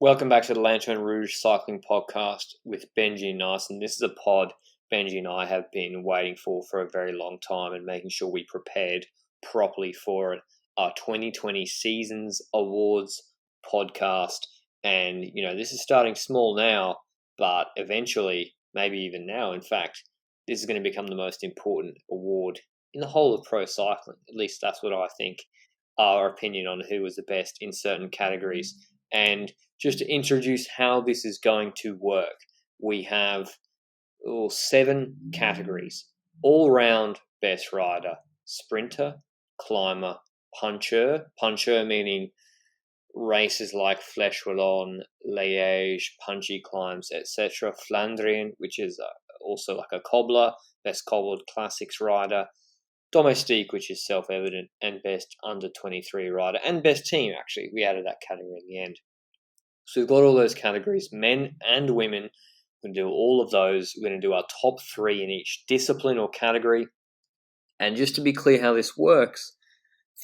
Welcome back to the Lanterne Rouge Cycling Podcast with Benji and Naesen. This is a pod Benji and I have been waiting for a very long time and making sure we prepared properly for it. Our 2020 Seasons Awards podcast. And, this is starting small now, but eventually, maybe even now, in fact, this is going to become the most important award in the whole of pro cycling. At least that's what I think, our opinion on who was the best in certain categories. And just to introduce how this is going to work, we have 7 categories. All-round best rider, sprinter, climber, puncher meaning races like Flèche Wallonne, Liège, punchy climbs, etc. Flandrian, which is also like a cobbler, best cobbled classics rider. Domestique, which is self-evident, and best under-23 rider, and best team, actually. We added that category in the end. So we've got all those categories, men and women. We're going to do all of those. We're going to do our top 3 in each discipline or category. And just to be clear how this works,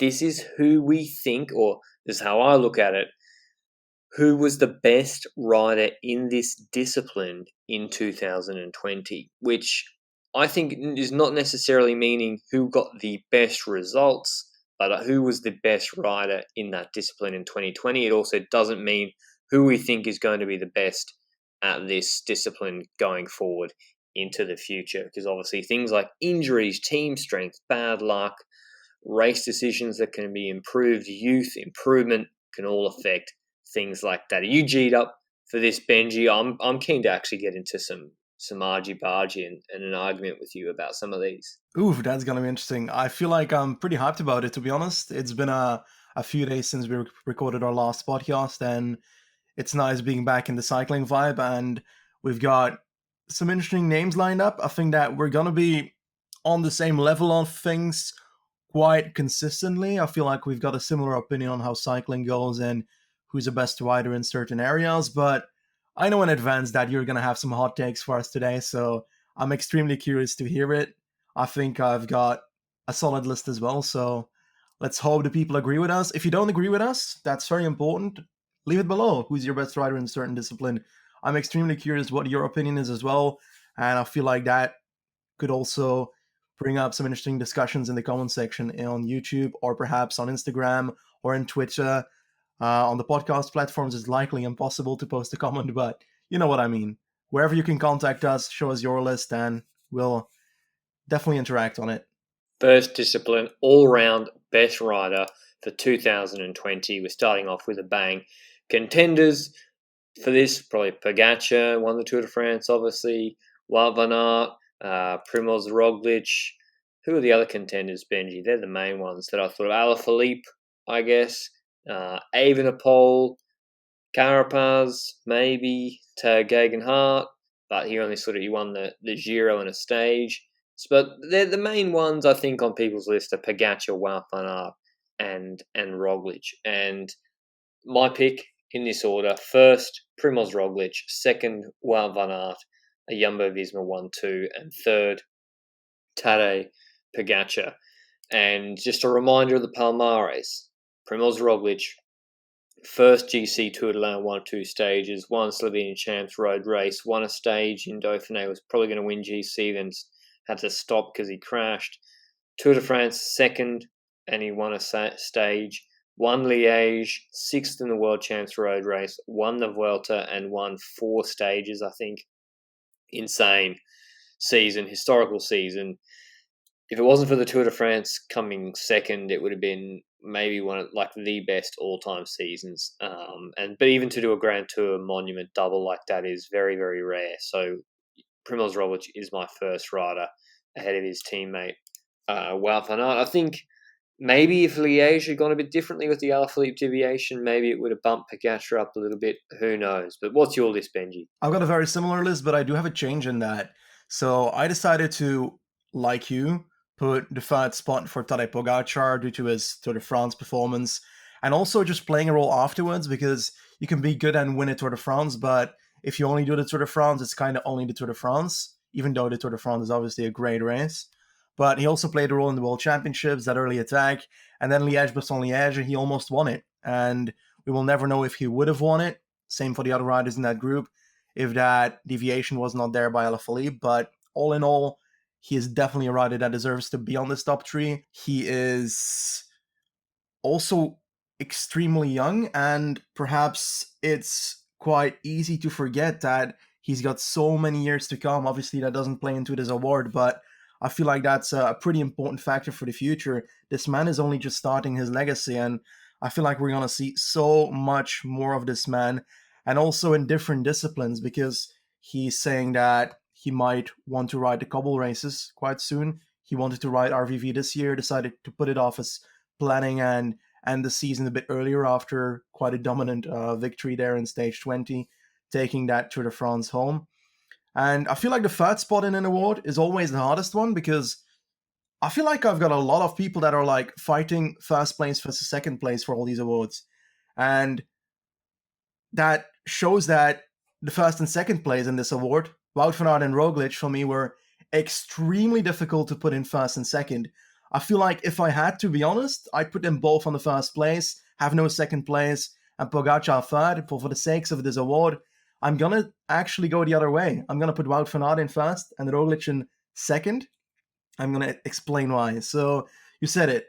this is who we think, or this is how I look at it, who was the best rider in this discipline in 2020, which I think is not necessarily meaning who got the best results, but who was the best rider in that discipline in 2020. It also doesn't mean who we think is going to be the best at this discipline going forward into the future, because obviously things like injuries, team strength, bad luck, race decisions that can be improved, youth improvement can all affect things like that. Are you G'd up for this, Benji? I'm keen to actually get into some argy-bargy and an argument with you about some of these. Ooh, that's going to be interesting. I feel like I'm pretty hyped about it, to be honest. It's been a few days since we recorded our last podcast, and it's nice being back in the cycling vibe, and we've got some interesting names lined up. I think that we're going to be on the same level of things quite consistently. I feel like we've got a similar opinion on how cycling goes and who's the best rider in certain areas, but I know in advance that you're going to have some hot takes for us today, so I'm extremely curious to hear it. I think I've got a solid list as well, so let's hope the people agree with us. If you don't agree with us, that's very important. Leave it below. Who's your best rider in a certain discipline? I'm extremely curious what your opinion is as well, and I feel like that could also bring up some interesting discussions in the comment section on YouTube, or perhaps on Instagram or in Twitter. On the podcast platforms, it's likely impossible to post a comment, but you know what I mean. Wherever you can contact us, show us your list, and we'll definitely interact on it. First discipline, all-round best rider for 2020. We're starting off with a bang. Contenders for this, probably Pogačar, won the Tour de France, obviously. Wout van Aert, Primoz Roglic. Who are the other contenders, Benji? They're the main ones that I thought of. Alaphilippe, I guess. Evenepoel, Carapaz, maybe. Tao Geoghegan, but he won the Giro in a stage. But they're the main ones, I think, on people's list are Pogačar, Wout van Aert, and Roglic. And my pick in this order: first, Primoz Roglic; second, Wout van Aert, a Jumbo-Visma 1-2; and third, Tadej Pogačar. And just a reminder of the palmares: Primoz Roglic, first GC Tour de l'Ain 1-2 stages, won Slovenian Champs Road Race, won a stage in Dauphiné, was probably going to win GC, then had to stop because he crashed. Tour de France, second, and he won a stage. Won Liège, 6th in the World Champs Road Race, won the Vuelta, and won 4 stages, I think. Insane season, historical season. If it wasn't for the Tour de France coming second, it would have been maybe one of the best all-time seasons. But even to do a Grand Tour Monument double like that is very, very rare. So Primoz Roglic is my first rider ahead of his teammate Wout van Aert. I think maybe if Liège had gone a bit differently with the Alaphilippe deviation, maybe it would have bumped Pogačar up a little bit. Who knows? But what's your list, Benji? I've got a very similar list, but I do have a change in that. So I decided to, like you, put the third spot for Tadej Pogačar due to his Tour de France performance, and also just playing a role afterwards, because you can be good and win a Tour de France, but if you only do the Tour de France, it's kind of only the Tour de France, even though the Tour de France is obviously a great race. But he also played a role in the World Championships, that early attack, and then Liège-Bastogne-Liège, he almost won it. And we will never know if he would have won it. same for the other riders in that group, if that deviation was not there by Alaphilippe. But all in all, he is definitely a rider that deserves to be on this top three. He is also extremely young, and perhaps it's quite easy to forget that he's got so many years to come. Obviously, that doesn't play into this award, but I feel like that's a pretty important factor for the future. This man is only just starting his legacy, and I feel like we're going to see so much more of this man, and also in different disciplines, because he's saying that he might want to ride the cobble races quite soon. He wanted to ride RVV this year, decided to put it off as planning and end the season a bit earlier after quite a dominant victory there in stage 20, taking that Tour de France home. And I feel like the third spot in an award is always the hardest one, because I feel like I've got a lot of people that are like fighting first place versus second place for all these awards. And that shows that the first and second place in this award, Wout van Aert and Roglic, for me were extremely difficult to put in first and second. I feel like if I had to be honest, I'd put them both on the first place, have no second place, and Pogacar third. But for the sakes of this award, I'm gonna actually go the other way. I'm gonna put Wout van Aert in first and Roglic in second. I'm gonna explain why. So you said it.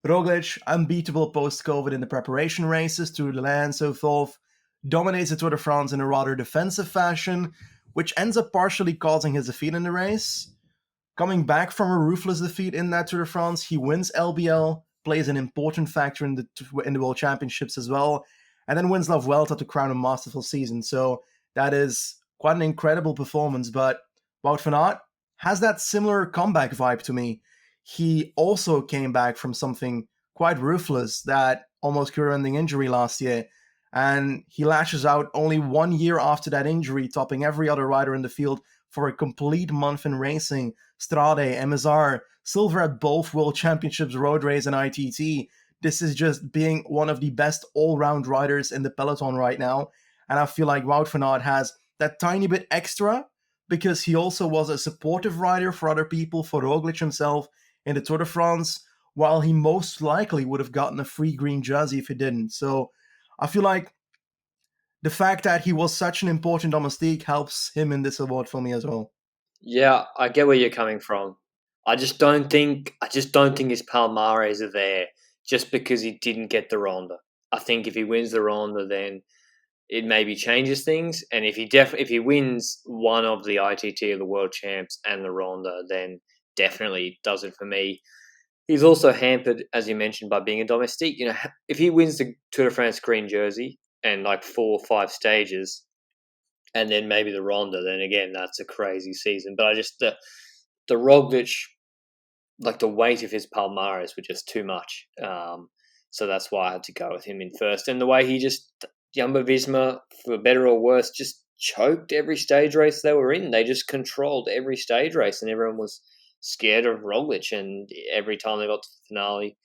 Roglic, unbeatable post-COVID in the preparation races, Tour de Land, so forth, dominates the Tour de France in a rather defensive fashion, which ends up partially causing his defeat in the race. Coming back from a ruthless defeat in that Tour de France, he wins LBL, plays an important factor in the World Championships as well, and then wins La Vuelta to crown a masterful season. So that is quite an incredible performance. But Wout van Aert has that similar comeback vibe to me. He also came back from something quite ruthless, that almost career-ending injury last year, and he lashes out only 1 year after that injury, topping every other rider in the field for a complete month in racing. Strade, MSR, silver at both World Championships, Road Race, and ITT. This is just being one of the best all-round riders in the peloton right now. And I feel like Wout van Aert has that tiny bit extra, because he also was a supportive rider for other people, for Roglic himself, in the Tour de France, while he most likely would have gotten a free green jersey if he didn't. So I feel like the fact that he was such an important domestique helps him in this award for me as well. Yeah, I get where you're coming from. I just don't think his Palmares are there just because he didn't get the Ronda. I think if he wins the Ronda, then it maybe changes things. And if he wins one of the ITT or the World Champs and the Ronda, then definitely does it for me. He's also hampered, as you mentioned, by being a domestique. You know, if he wins the Tour de France green jersey and like 4 or 5 stages, and then maybe the Ronda, then again that's a crazy season. But I just the Roglic, like the weight of his Palmares were just too much. So that's why I had to go with him in first. And the way he just Jumbo Visma, for better or worse, just choked every stage race they were in. They just controlled every stage race, and everyone was scared of Roglic. And every time they got to the finale,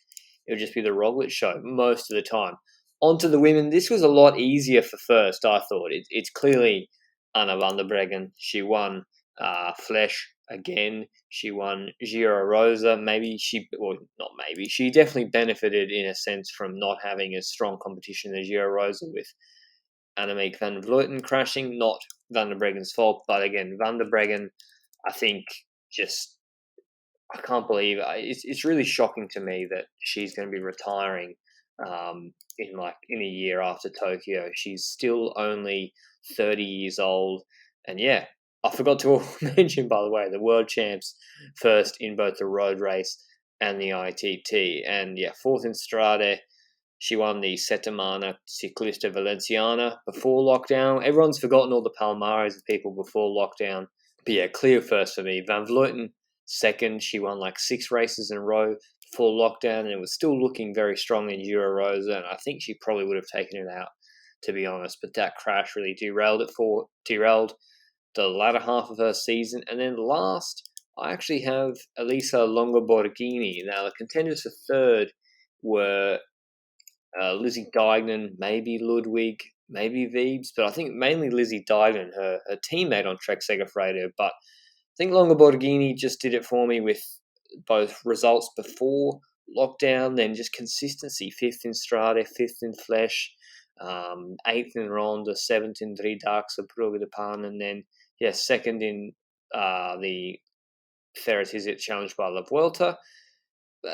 it would just be the Roglic show most of the time. On to the women. This was a lot easier for first, I thought. It's clearly Anna van der Breggen. She won Flesh again. She won Giro Rosa. She definitely benefited in a sense from not having as strong competition as Giro Rosa, with Annemiek van Vleuten crashing. Not van der Breggen's fault, but again, van der Breggen, I think, just I can't believe it's really shocking to me that she's going to be retiring in a year after Tokyo. She's still only 30 years old, and yeah, I forgot to mention, by the way, the world champs first in both the road race and the ITT, and yeah, fourth in Strade. She won the Settimana Ciclista Valenciana before lockdown. Everyone's forgotten all the Palmares of people before lockdown. But yeah, clear first for me. Van Vleuten second. She won like 6 races in a row before lockdown, and it was still looking very strong in Giro Rosa, and I think she probably would have taken it out, to be honest. But that crash really derailed the latter half of her season. And then last, I actually have Elisa Longo-Borghini. Now, the contenders for third were Lizzie Deignan, maybe Ludwig, maybe Viebs, but I think mainly Lizzie Deignan, her teammate on Trek Segafredo. But I think Longo-Borghini just did it for me with both results before lockdown, then just consistency. 5th in Strade, 5th in Flesh. 8th in Ronde, 7th in Drie Daagse Brugge de Pan, and then, second in the Ferretizit Challenge by La Vuelta.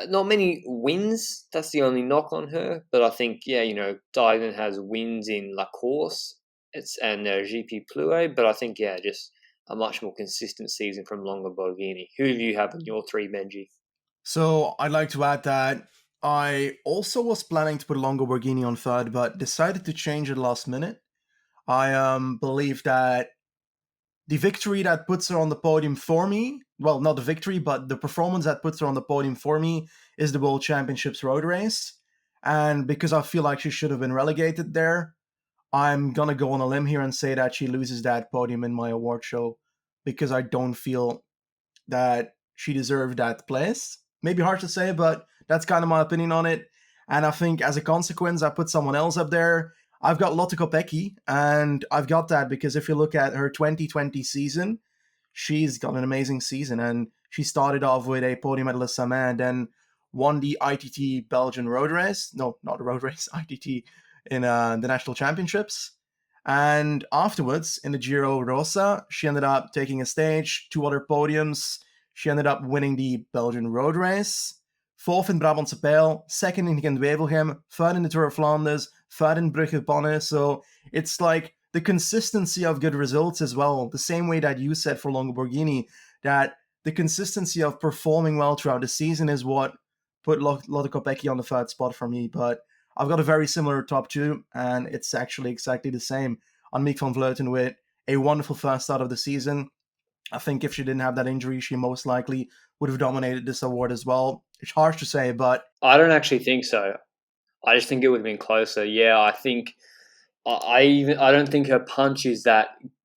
Not many wins. That's the only knock on her. But I think, Diagon has wins in La Course and GP Plouay. But I think, just a much more consistent season from Longo Borghini. Who do you have in your three, Benji? So I'd like to add that I also was planning to put Longo Borghini on third, but decided to change it last minute. I believe that the victory that puts her on the podium for me, well, not the victory, but the performance that puts her on the podium for me is the World Championships road race. And because I feel like she should have been relegated there, I'm going to go on a limb here and say that she loses that podium in my award show because I don't feel that she deserved that place. Maybe hard to say, but that's kind of my opinion on it. And I think as a consequence, I put someone else up there. I've got Lotte Kopecky, and I've got that because if you look at her 2020 season, she's got an amazing season. And she started off with a podium at Le Samin, then won the ITT Belgian road race. No, not the road race, ITT in the national championships. And afterwards, in the Giro Rosa, she ended up taking a stage, 2 other podiums. She ended up winning the Belgian road race, 4th in Brabantse Pijl, 2nd in Gent-Wevelgem, 3rd in the Tour of Flanders, 3rd in Brugge-Bonne. So it's like the consistency of good results as well, the same way that you said for Longo Borghini, that the consistency of performing well throughout the season is what put Lotte Kopecky on the 3rd spot for me. But I've got a very similar top 2, and it's actually exactly the same. Annemiek van Vleuten with a wonderful first start of the season. I think if she didn't have that injury, she most likely would have dominated this award as well. It's harsh to say, but I don't actually think so. I just think it would have been closer. Yeah, I think I don't think her punch is that,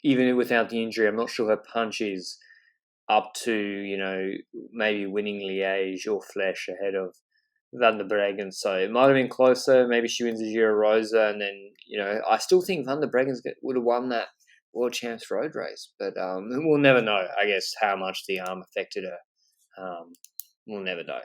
even without the injury. I'm not sure her punch is up to maybe winning Liège or Flèche ahead of Van der Breggen. So it might have been closer. Maybe she wins the Giro Rosa, and then I still think Van der Breggen would have won that World Champs road race. But we'll never know, I guess, how much the arm affected her. We'll never know.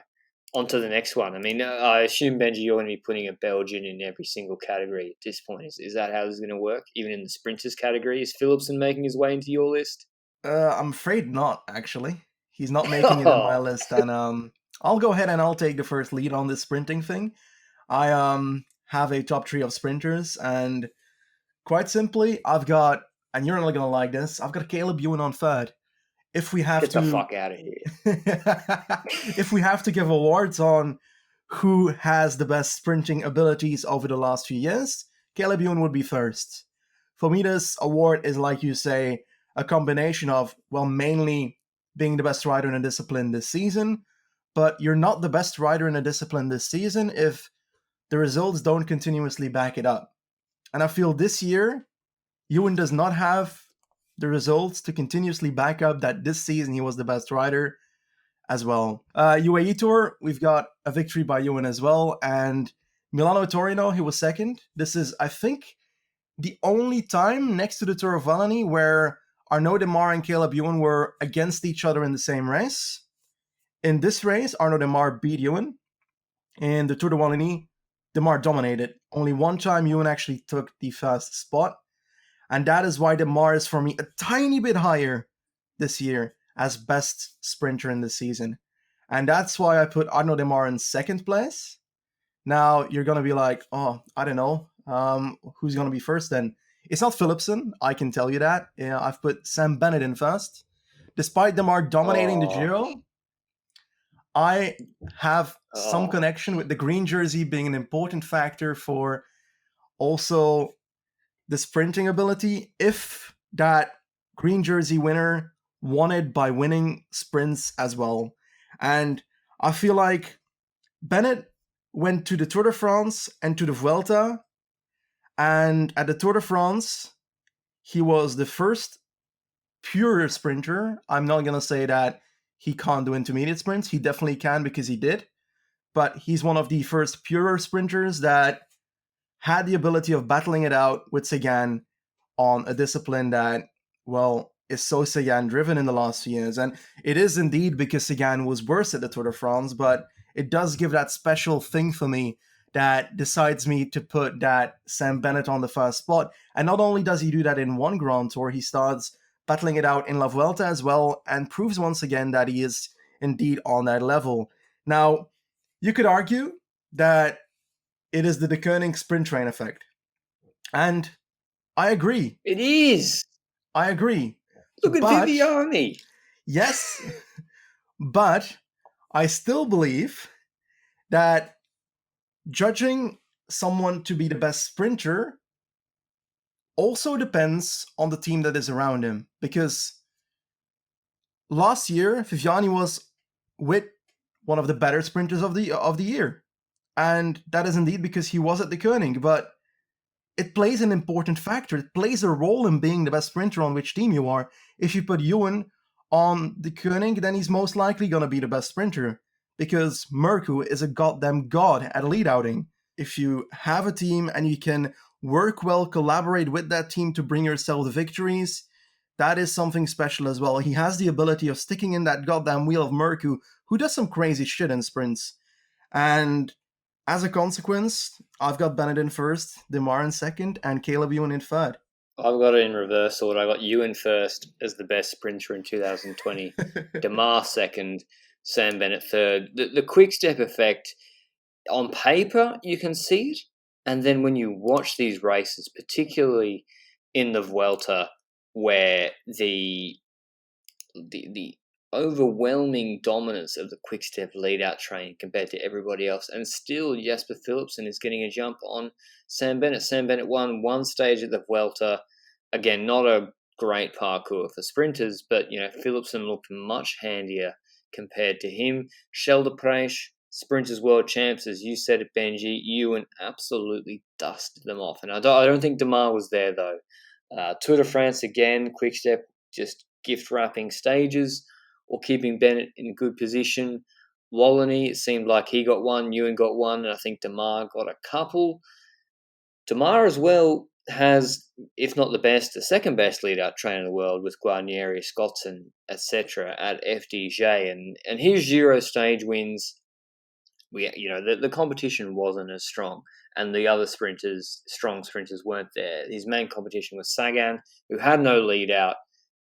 On to the next one. I mean, I assume, Benji, you're going to be putting a Belgian in every single category at this point. Is that how this is going to work? Even in the sprinters category? Is Philipsen making his way into your list? I'm afraid not, actually. He's not making it in my list. And I'll go ahead and I'll take the first lead on this sprinting thing. I have a top 3 of sprinters, and quite simply, I've got, and you're not going to like this, I've got Caleb Ewan on 3rd. If we have Get the fuck out of here. If we have to give awards on who has the best sprinting abilities over the last few years, Caleb Ewan would be first. For me, this award is, like you say, a combination of, well, mainly being the best rider in a discipline this season, but you're not the best rider in a discipline this season if the results don't continuously back it up. And I feel this year, Ewan does not have the results to continuously back up that this season he was the best rider as well. Uae Tour, we've got a victory by Ewan as well, and Milano-Torino, he was 2nd. This is, I think, the only time next to the Tour of Wallonie where Arnaud Demar and Caleb Ewan were against each other in the same race. In this race, Arnaud Demar beat Ewan. In the Tour de Wallonie, Demar dominated. Only one time Ewan actually took the first spot. And that is why Demar is, for me, a tiny bit higher this year as best sprinter in the season. And that's why I put Arnaud Demar in 2nd place. Now, you're going to be like, oh, I don't know. Who's going to be first then? It's not Philipsen, I can tell you that. I've put Sam Bennett in first. Despite Demar dominating the Giro, I have some connection with the green jersey being an important factor for also the sprinting ability. If that green jersey winner won it by winning sprints as well. And I feel like Bennett went to the Tour de France and to the Vuelta, and at the Tour de France, he was the first pure sprinter. I'm not going to say that he can't do intermediate sprints. He definitely can because he did. But he's one of the first purer sprinters that had the ability of battling it out with Sagan on a discipline that, well, is so Sagan-driven in the last few years. And it is indeed because Sagan was worse at the Tour de France, but it does give that special thing for me that decides me to put that Sam Bennett on the first spot. And not only does he do that in one Grand Tour, he starts battling it out in La Vuelta as well, and proves once again that he is indeed on that level. Now, you could argue that it is the De Koning sprint train effect. And I agree. It is. I agree. Look at Viviani. Yes, but I still believe that judging someone to be the best sprinter also depends on the team that is around him. Because last year, Viviani was with one of the better sprinters of the year. And that is indeed because he was at the Koning, but it plays an important factor. It plays a role in being the best sprinter on which team you are. If you put Ewan on the Koning, then he's most likely going to be the best sprinter, because Mørkøv is a goddamn god at lead outing. If you have a team and you can work well, collaborate with that team to bring yourself the victories, that is something special as well. He has the ability of sticking in that goddamn wheel of Mørkøv, who does some crazy shit in sprints. And as a consequence, I've got Bennett in first, Demar in second, and Caleb Ewan in third. I've got it in reverse order. I got Ewan first as the best sprinter in 2020, Demar second, Sam Bennett third. The quick step effect, on paper, you can see it. And then when you watch these races, particularly in the Vuelta, where the overwhelming dominance of the quick-step lead-out train compared to everybody else, and still Jasper Philipsen is getting a jump on Sam Bennett. Sam Bennett won one stage at the Vuelta. Again, not a great parkour for sprinters, but Philipsen looked much handier compared to him. Scheldeprijs, sprinters world champs, as you said at Benji, Ewan absolutely dusted them off. And I don't think Demar was there, though. Tour de France, again, quick-step, just gift-wrapping stages, or keeping Bennett in good position. Wallonie, it seemed like he got one, Ewan got one, and I think Demar got a couple. Demar as well has, if not the best, the second best lead-out train in the world with Guadagnieri, Scottson, etc. at FDJ, and his Giro stage wins. The competition wasn't as strong, and the other strong sprinters weren't there. His main competition was Sagan, who had no lead-out.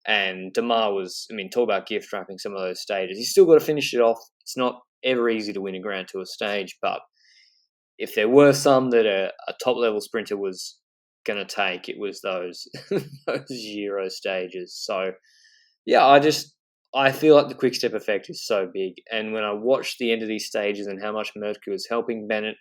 And Demar was, talk about gift wrapping some of those stages. He's still got to finish it off. It's not ever easy to win a Grand Tour stage, but if there were some that a top-level sprinter was going to take, it was those Giro stages. So, yeah, I feel like the quick-step effect is so big. And when I watch the end of these stages and how much Mørkøv is helping Bennett,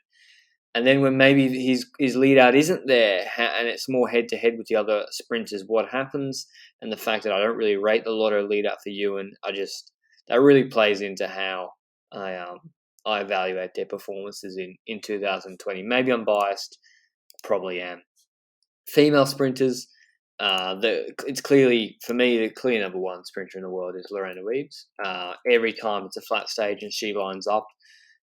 and then when maybe his lead-out isn't there and it's more head-to-head with the other sprinters, what happens? And the fact that I don't really rate the Lotto lead-out for Ewan, that really plays into how I evaluate their performances in 2020. Maybe I'm biased, probably am. Female sprinters, it's clearly, for me, the clear number one sprinter in the world is Lorena Wiebes. Every time it's a flat stage and she lines up,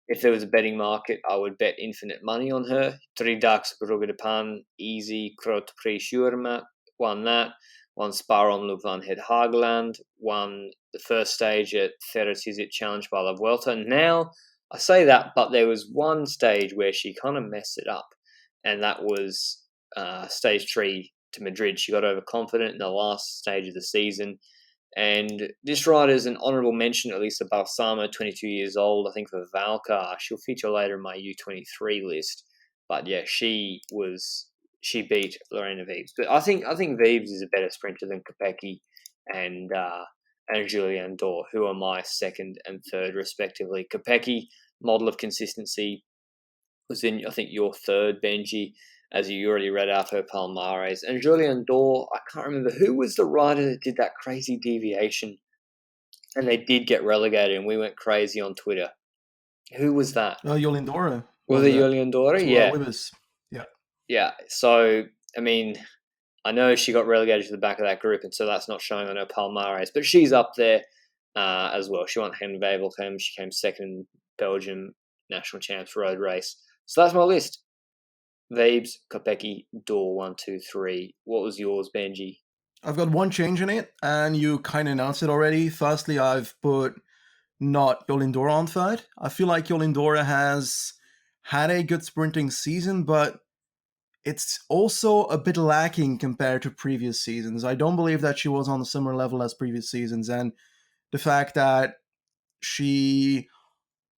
if there was a betting market, I would bet infinite money on her. 3 dags Brugge de Pan, easy, Grote Prijs Jurma, won that. Won Spa-Omloop van Het Hageland. Won the first stage at Ferrotizit Challenge by La Vuelta. Now, I say that, but there was one stage where she kind of messed it up, and that was stage 3 to Madrid. She got overconfident in the last stage of the season. And this rider is an honourable mention, at least Balsamo, 22 years old, I think for Valcar. She'll feature later in my U23 list. But yeah, she beat Lorena Wiebes. But I think Wiebes is a better sprinter than Kopecky and Julian Dor, who are my second and third respectively. Kopecky, model of consistency, was in, I think, your third, Benji, as you already read out her Palmares. And Julian Dor, I can't remember who was the rider that did that crazy deviation, and they did get relegated, and we went crazy on Twitter. Who was that? Julian Dora. Was it Julian Dora? Yeah. Yeah. So, I know she got relegated to the back of that group, and so that's not showing on her Palmares, but she's up there as well. She won Hen-Wevelgem. She came second in Belgium National Champs road race. So that's my list. Wiebes, Kopecky, Dor, 1, 2, 3. What was yours, Benji? I've got one change in it, and you kind of announced it already. Firstly, I've put not Jolien Dora on third. I feel like Jolien Dora has had a good sprinting season, but it's also a bit lacking compared to previous seasons. I don't believe that she was on a similar level as previous seasons, and the fact that she,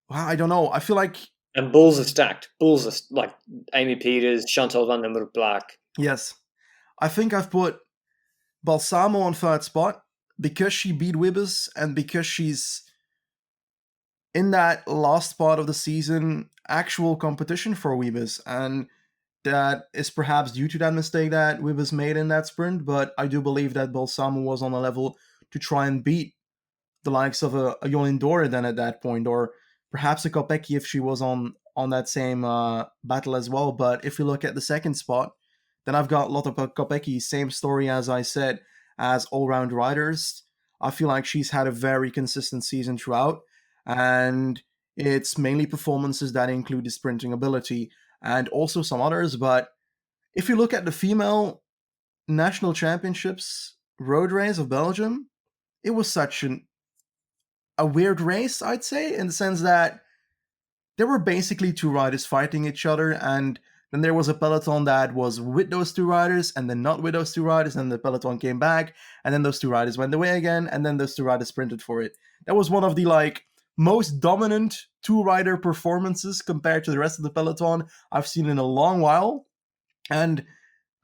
well, I don't know. I feel like And bulls are stacked. Bulls are like Amy Peters, Chantal van der Black. yes, I think I've put Balsamo on third spot because she beat Wibbers and because she's in that last part of the season actual competition for Wibbers, and that is perhaps due to that mistake that Wibbers made in that sprint. But I do believe that Balsamo was on a level to try and beat the likes of a Jolin Dore then at that point, or perhaps a Kopecky if she was on that same battle as well. But if you look at the second spot, then I've got Lotte Kopecky, same story as I said, as all-round riders. I feel like she's had a very consistent season throughout, and it's mainly performances that include the sprinting ability and also some others. But if you look at the female national championships road race of Belgium, it was such a weird race, I'd say, in the sense that there were basically two riders fighting each other, and then there was a peloton that was with those two riders, and then not with those two riders, and the peloton came back, and then those two riders went away again, and then those two riders sprinted for it. That was one of the most dominant two-rider performances compared to the rest of the peloton I've seen in a long while. And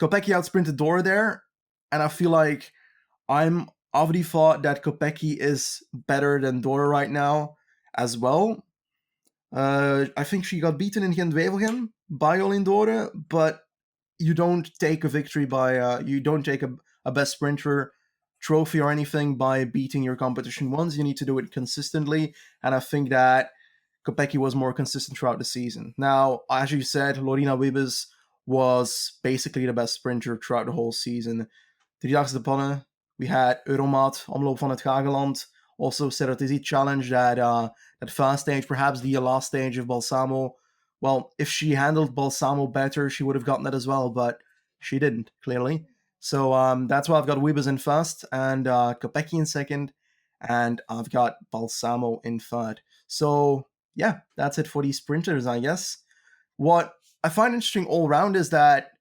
Kopecky outsprinted Dora there, and I feel like I'm of the thought that Kopecky is better than Dora right now as well. I think she got beaten in Gent-Wevelgem by Olin Dora, but you don't take a victory by you don't take a best sprinter trophy or anything by beating your competition once. You need to do it consistently, and I think that Kopecky was more consistent throughout the season. Now, as you said, Lorena Wiebes was basically the best sprinter throughout the whole season. Driedaagse de Pannen, we had Euromaat, Omloop van het Gageland, also Cerotesi Challenge, that first stage, perhaps the last stage of Balsamo. Well, if she handled Balsamo better, she would have gotten it as well, but she didn't, clearly. So that's why I've got Wiebes in first, and Kopecky in second, and I've got Balsamo in third. So yeah, that's it for these sprinters, I guess. What I find interesting all round is that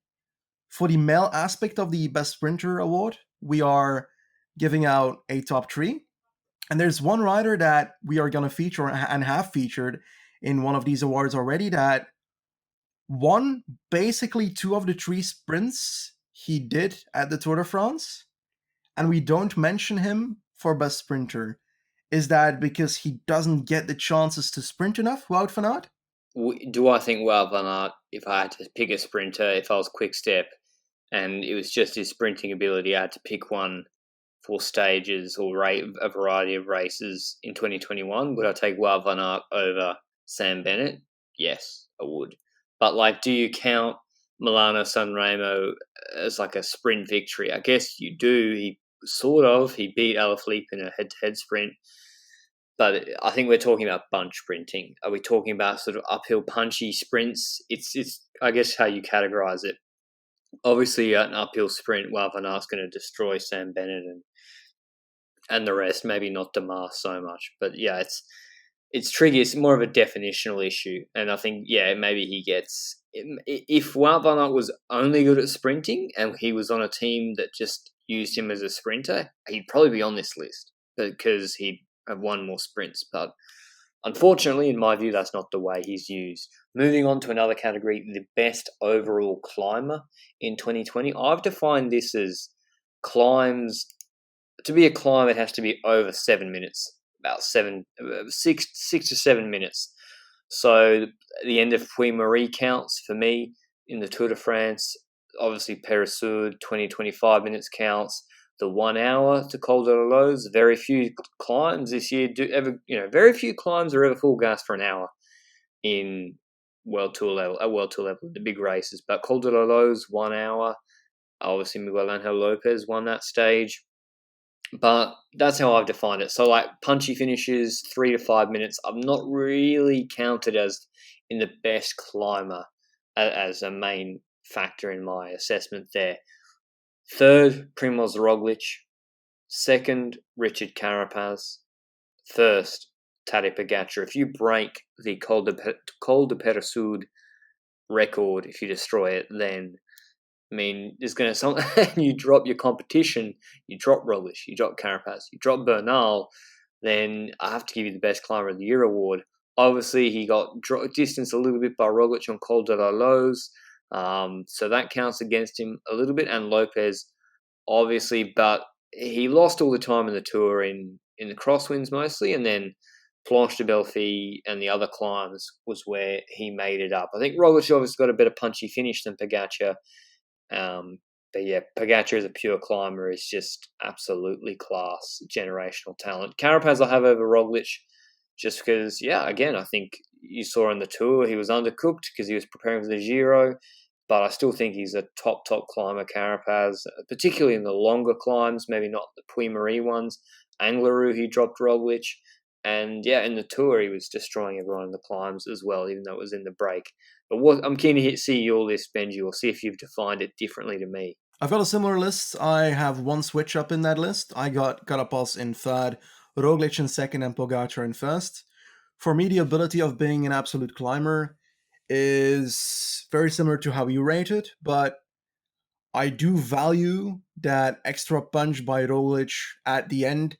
for the male aspect of the Best Sprinter Award, we are giving out a top three. And there's one rider that we are going to feature and have featured in one of these awards already that won basically two of the three sprints he did at the Tour de France. And we don't mention him for Best Sprinter. Is that because he doesn't get the chances to sprint enough, Wout van Aert? Do I think Wout van Aert, if I had to pick a sprinter, if I was quick step, and it was just his sprinting ability, I had to pick one for stages or a variety of races in 2021, would I take Wout van Aert over Sam Bennett? Yes, I would. But do you count Milano Sanremo as like a sprint victory? I guess you do. He beat Alaphilippe in a head-to-head sprint. But I think we're talking about bunch sprinting. Are we talking about sort of uphill punchy sprints? It's I guess how you categorize it. Obviously, an uphill sprint, Wout van Aert's going to destroy Sam Bennett and the rest. Maybe not Demar so much, but yeah, it's tricky. It's more of a definitional issue, and I think maybe he gets. If Wout van Aert was only good at sprinting and he was on a team that just used him as a sprinter, he'd probably be on this list because he'd have won more sprints. But unfortunately, in my view, that's not the way he's used. Moving on to another category, the best overall climber in 2020. I've defined this as climbs. To be a climb, it has to be over 7 minutes, about 6 to 7 minutes. So the end of Puy-Marie counts for me in the Tour de France. Obviously, Peyresourde, 20-25 minutes counts. The 1 hour to Col de la Loze. Very few climbs this year very few climbs are ever full gas for an hour in World Tour level, the big races. But Col de la Loze, 1 hour. Obviously, Miguel Angel Lopez won that stage. But that's how I've defined it. So, punchy finishes, 3 to 5 minutes. I've not really counted as in the best climber as a main factor in my assessment there. Third, Primoz Roglic. Second, Richard Carapaz. First, Tadej Pogacar. If you break the Col de Peyresourde record, if you destroy it, then I mean, there's going to you drop your competition, you drop Roglic, you drop Carapaz, you drop Bernal, then I have to give you the Best Climber of the Year award. Obviously, he got distanced a little bit by Roglic on Col de la Loze, so that counts against him a little bit, and Lopez, obviously, but he lost all the time in the Tour in the crosswinds mostly, and then Planche de Belfi and the other climbs was where he made it up. I think Roglic obviously got a better punchy finish than Pogacar, but yeah, Pogacar as a pure climber is just absolutely class, generational talent. Carapaz I have over Roglic just because, yeah, again, I think you saw on the Tour he was undercooked because he was preparing for the Giro, but I still think he's a top climber, Carapaz, particularly in the longer climbs, maybe not the Puy-Marie ones. Angleroo, he dropped Roglic. And yeah, in the Tour, he was destroying everyone in the climbs as well, even though it was in the break. But I'm keen to see your list, Benji, or see if you've defined it differently to me. I've got a similar list. I have one switch up in that list. I got Carapaz in third, Roglic in second, and Pogacar in first. For me, the ability of being an absolute climber is very similar to how you rate it, but I do value that extra punch by Roglic at the end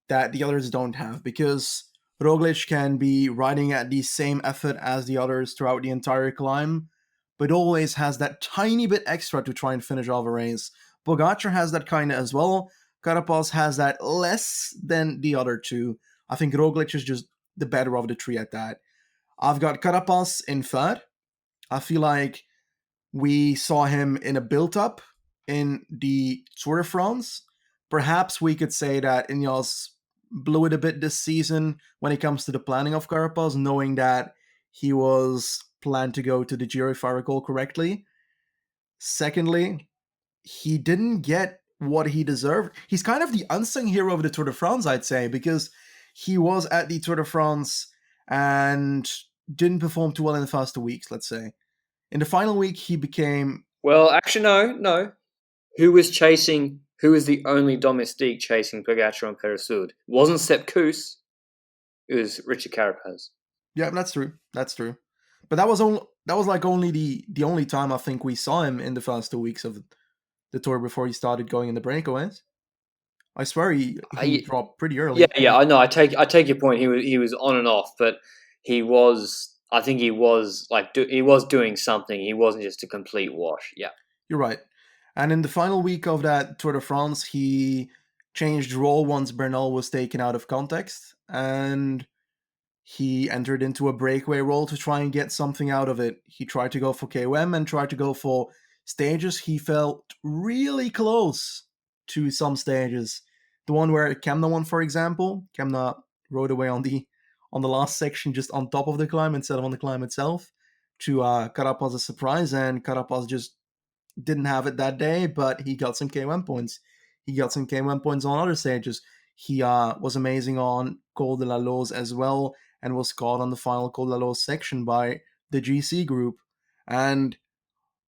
that the others don't have, because Roglic can be riding at the same effort as the others throughout the entire climb, but always has that tiny bit extra to try and finish off a race. Pogacar has that kind of as well. Carapaz has that less than the other two. I think Roglic is just the better of the three at that. I've got Carapaz in third. I feel like we saw him in a build-up in the Tour de France. Perhaps we could say that Ineos blew it a bit this season when it comes to the planning of Carapaz, knowing that he was planned to go to the Giro, if I recall correctly. Secondly, he didn't get what he deserved. He's kind of the unsung hero of the Tour de France, I'd say, because he was at the Tour de France and didn't perform too well in the first 2 weeks, let's say. In the final week, he became... Well, actually, no. Who was the only Domestique chasing Pogacar and Peyresourde? It wasn't Sepp Kuss. It was Richard Carapaz. Yeah, that's true. But that was like only the only time I think we saw him in the first 2 weeks of the Tour before he started going in the breakaways. I swear he dropped pretty early. Yeah, I know. I take your point. He was on and off, but he was. I think he was he was doing something. He wasn't just a complete wash. Yeah, you're right. And in the final week of that Tour de France, he changed role once Bernal was taken out of context, and he entered into a breakaway role to try and get something out of it. He tried to go for KOM and tried to go for stages. He felt really close to some stages. The one where Kemna won, for example. Kemna rode away on the last section, just on top of the climb instead of on the climb itself, to Carapaz's surprise, and Carapaz just didn't have it that day, but he got some K1 points. He got some K1 points on other stages. He was amazing on Col de la Loze as well, and was caught on the final Col de la Loze section by the GC group. And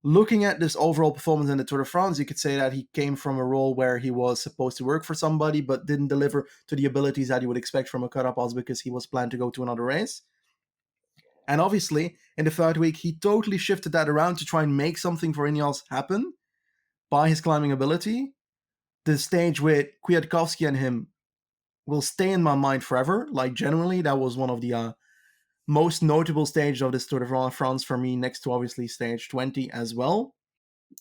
looking at this overall performance in the Tour de France, you could say that he came from a role where he was supposed to work for somebody, but didn't deliver to the abilities that you would expect from a Carapaz because he was planned to go to another race. And obviously, in the third week, he totally shifted that around to try and make something for Ineos happen by his climbing ability. The stage with Kwiatkowski and him will stay in my mind forever. Like, generally, that was one of the most notable stages of this Tour de France for me, next to obviously stage 20 as well.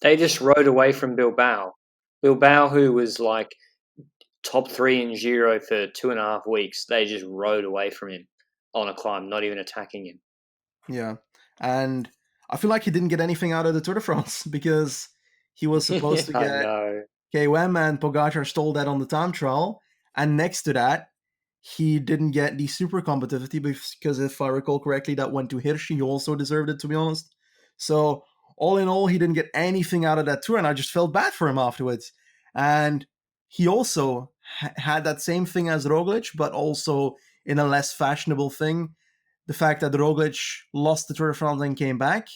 They just rode away from Bilbao. Bilbao, who was like top 3 in Giro for 2.5 weeks, they just rode away from him on a climb, not even attacking him. Yeah, and I feel like he didn't get anything out of the Tour de France because he was supposed to get KOM, and Pogacar stole that on the time trial. And next to that, he didn't get the super competitivity because, if I recall correctly, that went to Hershey. He also deserved it, to be honest. So, all in all, he didn't get anything out of that tour, and I just felt bad for him afterwards. And he also had that same thing as Roglic, but also in a less fashionable thing. The fact that Roglic lost the Tour de France and came back.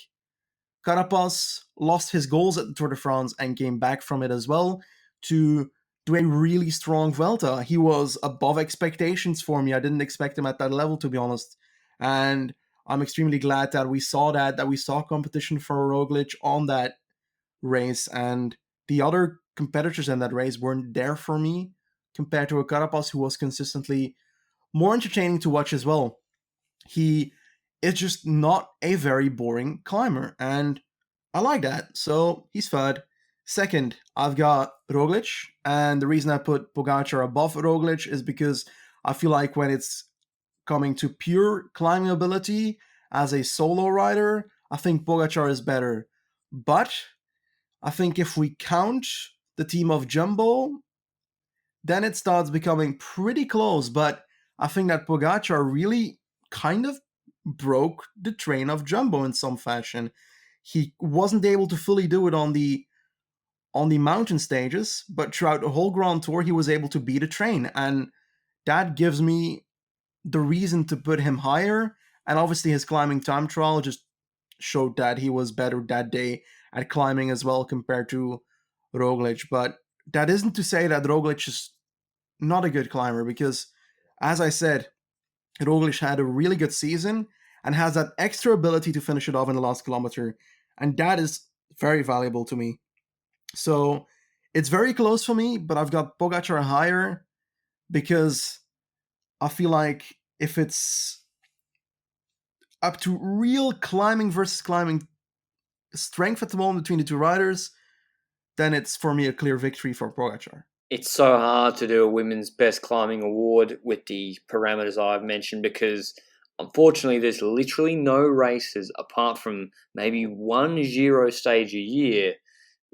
Carapaz lost his goals at the Tour de France and came back from it as well to to a really strong Vuelta. He was above expectations for me. I didn't expect him at that level, to be honest. And I'm extremely glad that we saw that we saw competition for Roglic on that race, and the other competitors in that race weren't there for me compared to a Carapaz who was consistently more entertaining to watch as well. He is just not a very boring climber, and I like that. So he's third. Second, I've got Roglic, and the reason I put Pogacar above Roglic is because I feel like when it's coming to pure climbing ability as a solo rider, I think Pogacar is better. But I think if we count the team of Jumbo, then it starts becoming pretty close. But I think that Pogacar really kind of broke the train of Jumbo in some fashion. He wasn't able to fully do it on the mountain stages, but throughout the whole Grand Tour, he was able to beat a train, and that gives me the reason to put him higher. And obviously, his climbing time trial just showed that he was better that day at climbing as well compared to Roglic. But that isn't to say that Roglic is not a good climber, because, as I said, Roglic had a really good season and has that extra ability to finish it off in the last kilometer, and that is very valuable to me. So it's very close for me, but I've got Pogacar higher because I feel like if it's up to real climbing versus climbing strength at the moment between the two riders, then it's for me a clear victory for Pogacar. It's so hard to do a women's best climbing award with the parameters I've mentioned because unfortunately there's literally no races apart from maybe one Giro stage a year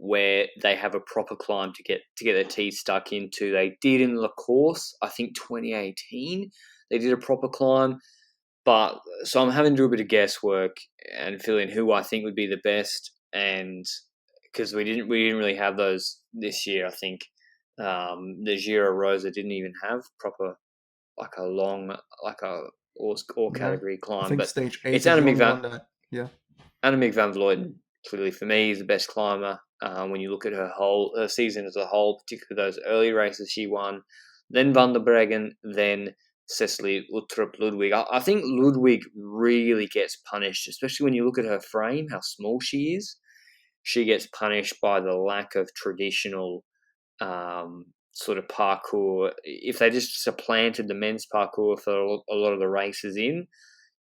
where they have a proper climb to get their teeth stuck into. They did in La Course, I think 2018, they did a proper climb. But so I'm having to do a bit of guesswork and fill in who I think would be the best, and because we didn't really have those this year. I think the Giro Rosa didn't even have proper like a long like a all category I climb. think But stage 8 it's is the Annemiek only one that, yeah. Van Vleuten clearly for me is the best climber. When you look at her season as a whole, particularly those early races she won, then Van der Breggen, then Cecily Uttrup Ludwig. I think Ludwig really gets punished, especially when you look at her frame, how small she is. She gets punished by the lack of traditional sort of parkour. If they just supplanted the men's parkour for a lot of the races in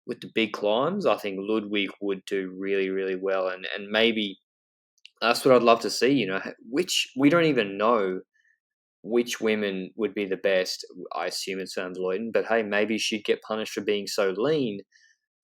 with the big climbs, I think Ludwig would do really, really well. And maybe that's what I'd love to see, which we don't even know which women would be the best. I assume it's Van Vleuten, but hey, maybe she'd get punished for being so lean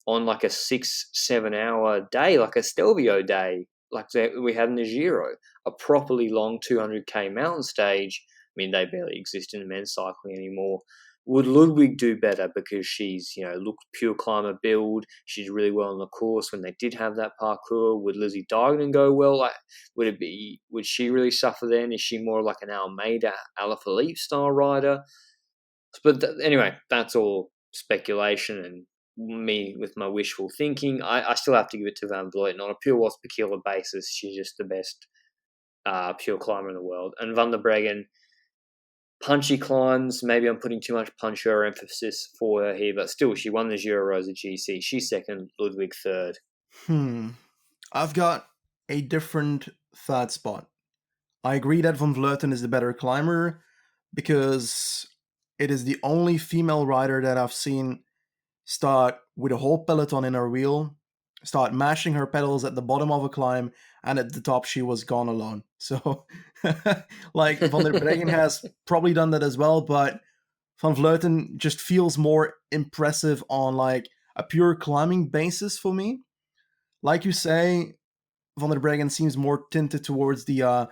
on like a 6-7 hour day, like a Stelvio day, like we had in the Giro, a properly long 200k mountain stage. I mean, they barely exist in the men's cycling anymore. Would Ludwig do better because she's, look pure climber build? She's really well on the course when they did have that parkour. Would Lizzie Deignan go well? Like, would she really suffer then? Is she more like an Almeida, Alaphilippe style rider? But anyway, that's all speculation and me with my wishful thinking. I still have to give it to Van Vleuten on a pure watts per kilo basis. She's just the best pure climber in the world. And Van der Breggen, punchy climbs. Maybe I'm putting too much punch or emphasis for her here, but still, she won the Giro Rosa GC. She's second, Ludwig third. I've got a different third spot. I agree that Van Vleuten is the better climber because it is the only female rider that I've seen start with a whole peloton in her wheel, start mashing her pedals at the bottom of a climb, and at the top she was gone alone. So, like, Van der Breggen has probably done that as well, but Van Vleuten just feels more impressive on, like, a pure climbing basis for me. Like you say, Van der Breggen seems more tinted towards the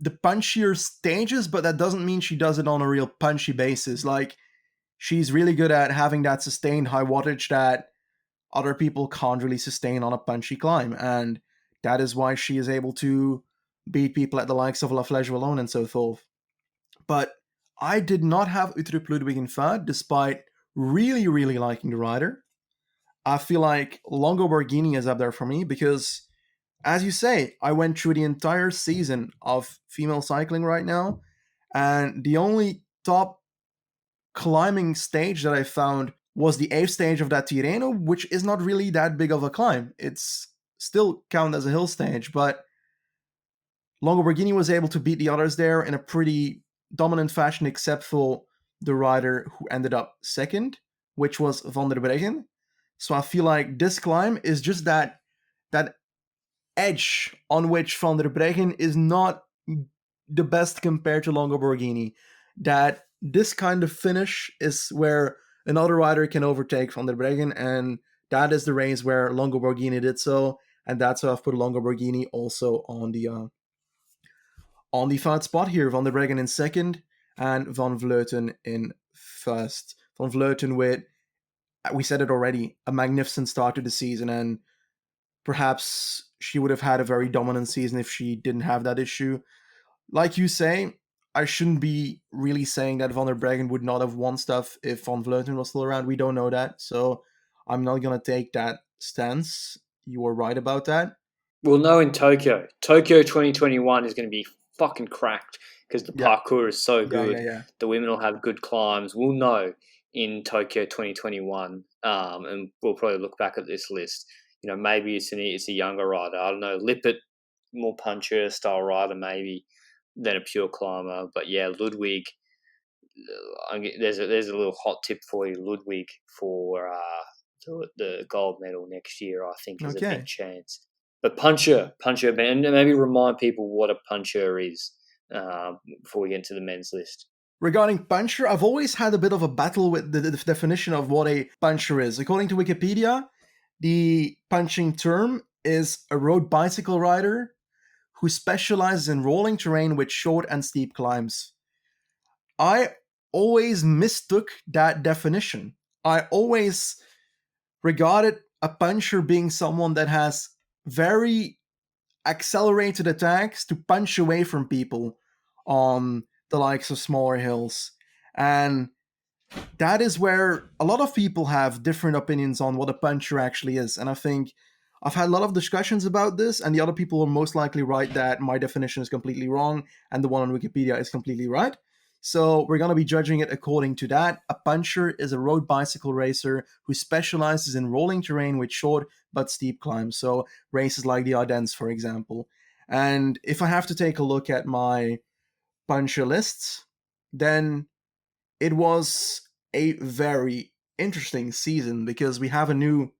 the punchier stages, but that doesn't mean she does it on a real punchy basis. Like, she's really good at having that sustained high wattage that other people can't really sustain on a punchy climb, and that is why she is able to beat people at the likes of La Flèche Wallonne and so forth. But I did not have Uttrup Ludwig in third, despite really, really liking the rider. I feel like Longo Borghini is up there for me because as you say, I went through the entire season of female cycling right now, and the only top climbing stage that I found was the 8th stage of that Tirreno, which is not really that big of a climb. It's still count as a hill stage, but Longoborghini was able to beat the others there in a pretty dominant fashion, except for the rider who ended up second, which was Van der Breggen. So I feel like this climb is just that edge on which Van der Breggen is not the best compared to Longoborghini. That this kind of finish is where another rider can overtake Van der Breggen, and that is the race where Longoborghini did so, and that's how I've put Longoborghini also on the third spot here. Van der Breggen in second, and Van Vleuten in first. Van Vleuten with, we said it already, a magnificent start to the season, and perhaps she would have had a very dominant season if she didn't have that issue. Like you say, I shouldn't be really saying that Van der Breggen would not have won stuff if Van Vleuten was still around. We don't know that, so I'm not going to take that stance. You were right about that. We'll know in Tokyo. Tokyo 2021 is going to be fucking cracked because the parkour is so good. Yeah. The women will have good climbs. We'll know in Tokyo 2021, and we'll probably look back at this list. Maybe it's a younger rider. I don't know, Lippert, more puncher style rider maybe than a pure climber. But yeah, Ludwig. There's a little hot tip for you, Ludwig, for the gold medal next year. I think is a big chance. But puncher, and maybe remind people what a puncher is before we get into the men's list. Regarding puncher, I've always had a bit of a battle with the definition of what a puncher is. According to Wikipedia, the punching term is a road bicycle rider who specializes in rolling terrain with short and steep climbs. I always mistook that definition. I always regarded a puncher being someone that has very accelerated attacks to punch away from people on the likes of smaller hills. And that is where a lot of people have different opinions on what a puncher actually is. And I think I've had a lot of discussions about this, and the other people are most likely right that my definition is completely wrong and the one on Wikipedia is completely right. So we're going to be judging it according to that. A puncher is a road bicycle racer who specializes in rolling terrain with short but steep climbs. So races like the Ardennes, for example. And if I have to take a look at my puncher lists, then it was a very interesting season because we have a new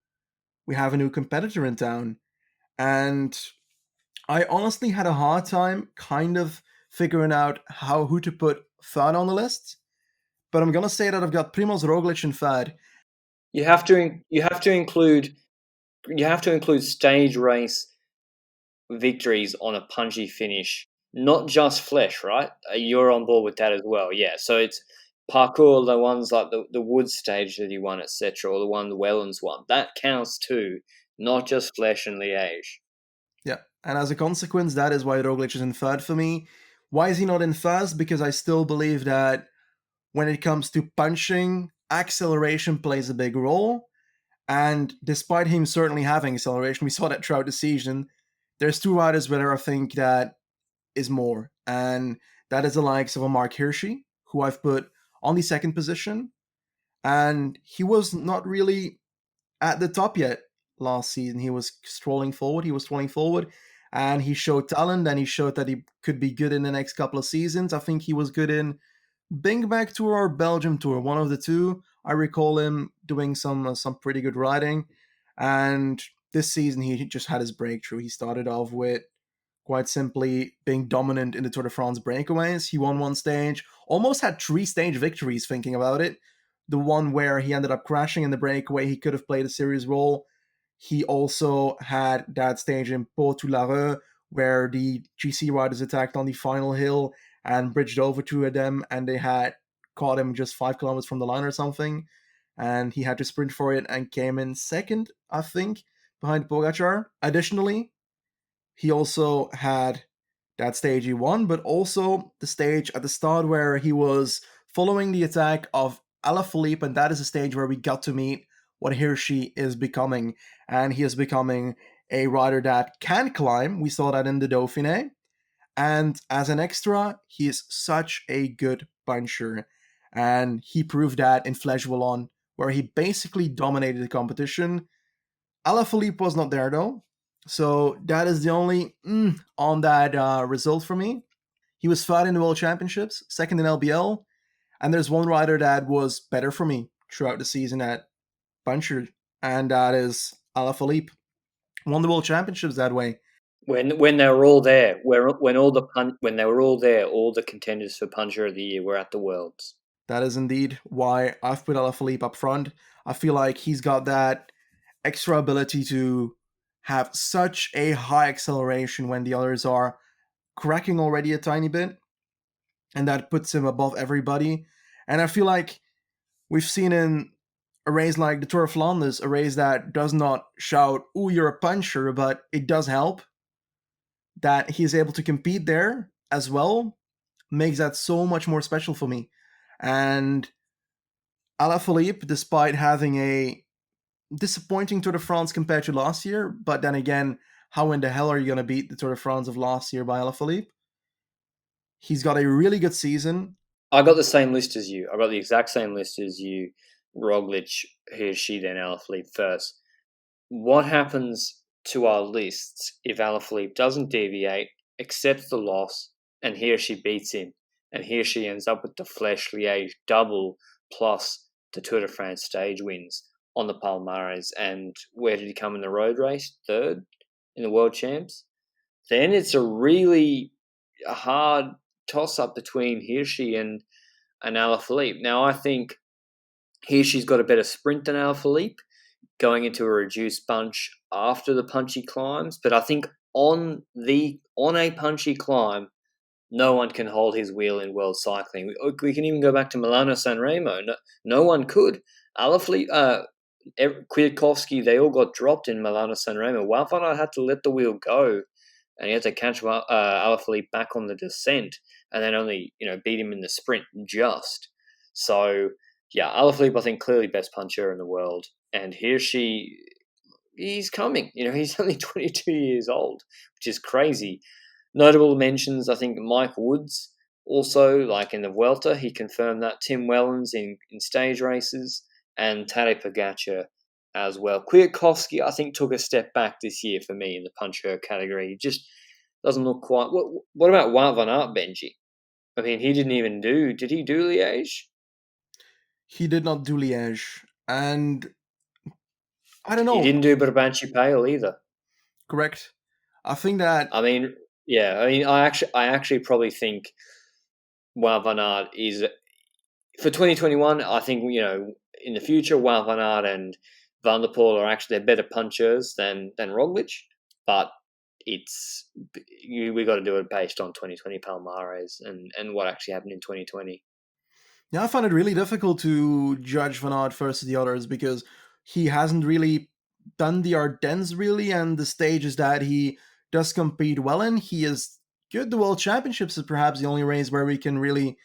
competitor in town. And I honestly had a hard time kind of figuring out who to put third on the list. But I'm gonna say that I've got Primoz Roglic in third. You have to include stage race victories on a punchy finish, not just flesh, right? You're on board with that as well, yeah. So it's parkour, the ones like the wood stage that he won, etc., or the one the Wellens won. That counts too, not just flesh and Liège. Yeah, and as a consequence, that is why Roglic is in third for me. Why is he not in first? Because I still believe that when it comes to punching, acceleration plays a big role. And despite him certainly having acceleration, we saw that throughout the season, there's two riders where I think that is more. And that is the likes of a Mark Hershey, who I've put on the second position. And he was not really at the top yet last season. He was strolling forward. And he showed talent, and he showed that he could be good in the next couple of seasons. I think he was good in Bingback Tour or Belgium Tour, one of the two. I recall him doing some pretty good riding. And this season, he just had his breakthrough. He started off with, quite simply, being dominant in the Tour de France breakaways. He won one stage, almost had 3 stage victories, thinking about it. The one where he ended up crashing in the breakaway, he could have played a serious role. He also had that stage in Port-Toulareux where the GC riders attacked on the final hill and bridged over to them, and they had caught him just 5 kilometers from the line or something. And he had to sprint for it and came in second, I think, behind Pogacar. Additionally, he also had that stage he won, but also the stage at the start where he was following the attack of Alaphilippe, and that is a stage where we got to meet what Hershey is becoming. And he is becoming a rider that can climb. We saw that in the Dauphiné. And as an extra, he is such a good puncher. And he proved that in Flèche Wallonne, where he basically dominated the competition. Alaphilippe was not there though. So that is the only on that result for me. He was third in the World Championships, second in LBL, and there's one rider that was better for me throughout the season at puncher, and that is Alaphilippe. Won the World Championships that way. When they were all there, when they were all there, all the contenders for Puncher of the Year were at the Worlds. That is indeed why I've put Alaphilippe up front. I feel like he's got that extra ability to have such a high acceleration when the others are cracking already a tiny bit, and that puts him above everybody. And I feel like we've seen in a race like the Tour of Flanders, a race that does not shout, "Ooh, you're a puncher," but it does help, that he's able to compete there as well makes that so much more special for me. And Alaphilippe, despite having a disappointing Tour de France compared to last year, but then again, how in the hell are you going to beat the Tour de France of last year by Alaphilippe? He's got a really good season. I got the same list as you. I got the exact same list as you. Roglic, Hershey, then Alaphilippe first. What happens to our lists if Alaphilippe doesn't deviate, accepts the loss, and Hershey beats him, and Hershey ends up with the Flèche Liège double plus the Tour de France stage wins on the Palmares? And where did he come in the road race? Third in the World Champs? Then it's a really hard toss-up between Hershey and Alaphilippe. Now, I think Hershey's got a better sprint than Alaphilippe, going into a reduced bunch after the punchy climbs. But I think on a punchy climb, no one can hold his wheel in world cycling. We can even go back to Milano San Remo. No one could. Alaphilippe, Kwiatkowski, they all got dropped in Milano San Remo. Wout van Aert had to let the wheel go, and he had to catch Alaphilippe back on the descent, and then only beat him in the sprint just. So yeah, Alaphilippe, I think, clearly best puncher in the world, and Hershey, he's coming. He's only 22 years old, which is crazy. Notable mentions, I think, Mike Woods also, like in the Vuelta, he confirmed that. Tim Wellens in stage races, and Tadej Pogacar as well. Kwiatkowski, I think, took a step back this year for me in the puncher category. He just doesn't look quite... What about Wout van Aert, Benji? I mean, he didn't even do... Did he do Liège? He did not do Liège. And I don't know. He didn't do Brabantse Pijl either. Correct. I think that... I actually probably think Wout van Aert is... For 2021, I think, in the future, Wout van Aert and Van der Poel are actually better punchers than Roglic, but we got to do it based on 2020 Palmares and what actually happened in 2020. Yeah, I find it really difficult to judge Van Aert versus the others because he hasn't really done the Ardennes really, and the stages that he does compete well in, he is good. The World Championships is perhaps the only race where we can really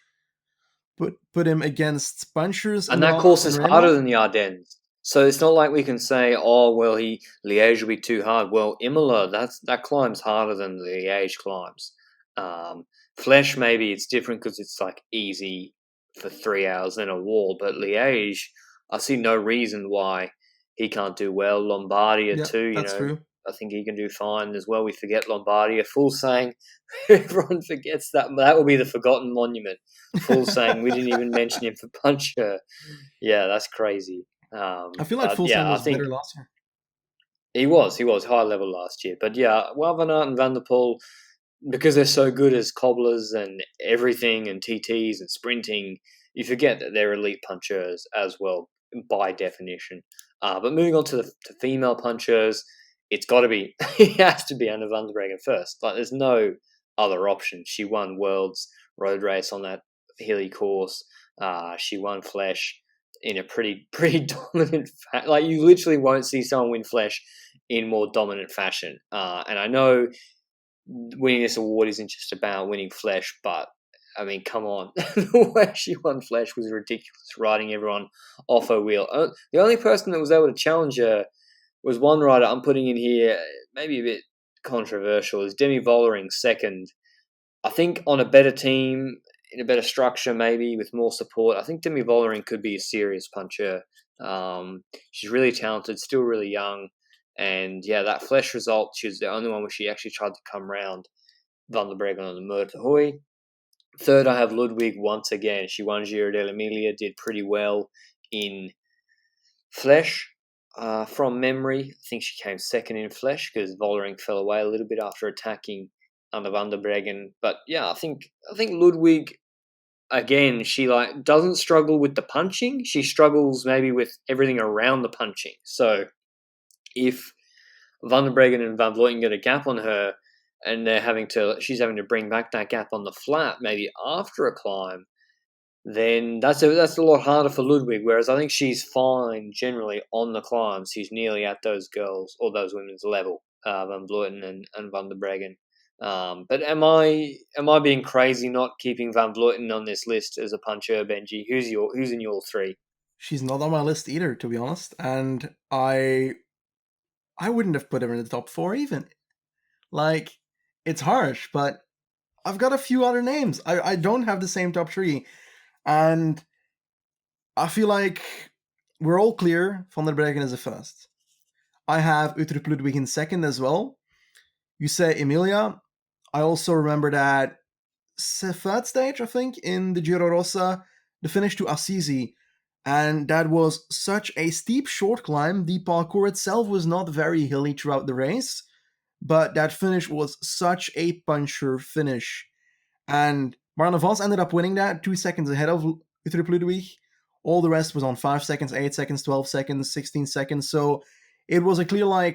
put him against punchers. And that course is harder than the Ardennes. So it's not like we can say, Liège will be too hard. Well, Imola, that climb's harder than the Liège climbs. Flèche, maybe it's different because it's like easy for 3 hours then a wall. But Liège, I see no reason why he can't do well. Lombardia too, that's true. I think he can do fine as well. We forget Lombardia. Full saying, everyone forgets that. That will be the forgotten monument. Full saying, we didn't even mention him for puncher. Yeah, that's crazy. I feel like Full saying was better last year. He was high level last year. But yeah, Wout van Aert and Van der Poel, because they're so good as cobblers and everything and TTs and sprinting, you forget that they're elite punchers as well by definition. But moving on to female punchers, it's got to be, it has to be Anna van der Breggen first. Like, there's no other option. She won Worlds road race on that hilly course. She won Flèche in a pretty dominant like, you literally won't see someone win Flèche in more dominant fashion. And I know winning this award isn't just about winning Flèche, but I mean, come on. The way she won Flèche was ridiculous, riding everyone off her wheel. The only person that was able to challenge her was one rider I'm putting in here, maybe a bit controversial, is Demi Vollering second. I think on a better team, in a better structure, maybe with more support, I think Demi Vollering could be a serious puncher. She's really talented, still really young, and yeah, that Flesh result, she was the only one where she actually tried to come round Van der Breggen on the Murderhoy. Third, I have Ludwig once again. She won Giro dell'Emilia, did pretty well in Flesh. From memory, I think she came second in Flesh because Vollering fell away a little bit after attacking under Van der Breggen. But yeah, I think Ludwig again. She doesn't struggle with the punching. She struggles maybe with everything around the punching. So if Van der Breggen and Van Vleuten get a gap on her, and she's having to bring back that gap on the flat maybe after a climb, then that's a lot harder for Ludwig. Whereas I think she's fine generally on the climbs. She's nearly at those girls or those women's level, Van Vleuten and Van der Breggen. But am I being crazy not keeping Van Vleuten on this list as a puncher, Benji? Who's in your three? She's not on my list either, to be honest, and I wouldn't have put her in the top 4 even. Like, it's harsh, but I've got a few other names. I don't have the same top 3, and I feel like we're all clear. Van der Breggen is a first. I have Uttrup Ludwig in second as well. You say Emilia. I also remember that third stage, I think, in the Giro Rossa, the finish to Assisi. And that was such a steep short climb. The parkour itself was not very hilly throughout the race, but that finish was such a puncher finish. And Marianne Vos ended up winning that 2 seconds ahead of Uttrup Ludwig. All the rest was on 5 seconds, 8 seconds, 12 seconds, 16 seconds. So it was a clear,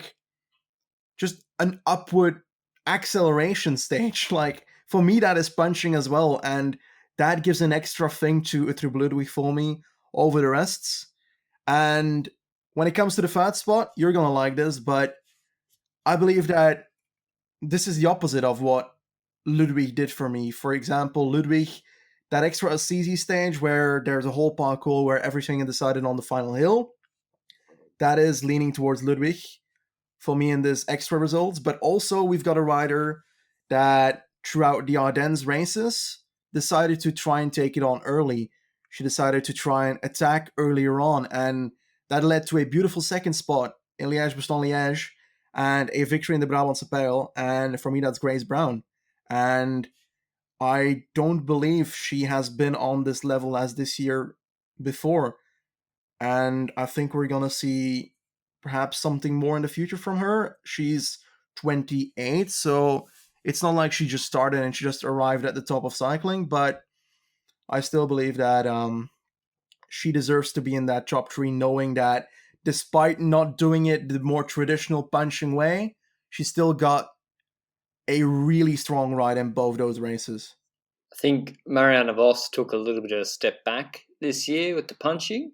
just an upward acceleration stage. For me, that is punching as well. And that gives an extra thing to Uttrup Ludwig for me over the rests. And when it comes to the third spot, you're going to like this, but I believe that this is the opposite of what Ludwig did for me. For example, Ludwig, that extra Assisi stage where there's a whole parkour where everything is decided on the final hill, that is leaning towards Ludwig for me in this extra results. But also, we've got a rider that throughout the Ardennes races decided to try and take it on early. She decided to try and attack earlier on, and that led to a beautiful second spot in Liège-Bastogne-Liège and a victory in the Brabantse Pijl. And for me, that's Grace Brown. And I don't believe she has been on this level as this year before. And I think we're going to see perhaps something more in the future from her. She's 28, so it's not like she just started and she just arrived at the top of cycling, but I still believe that she deserves to be in that top 3, knowing that despite not doing it the more traditional punching way, she still got a really strong ride in both those races. I think Marianne Vos took a little bit of a step back this year with the punching.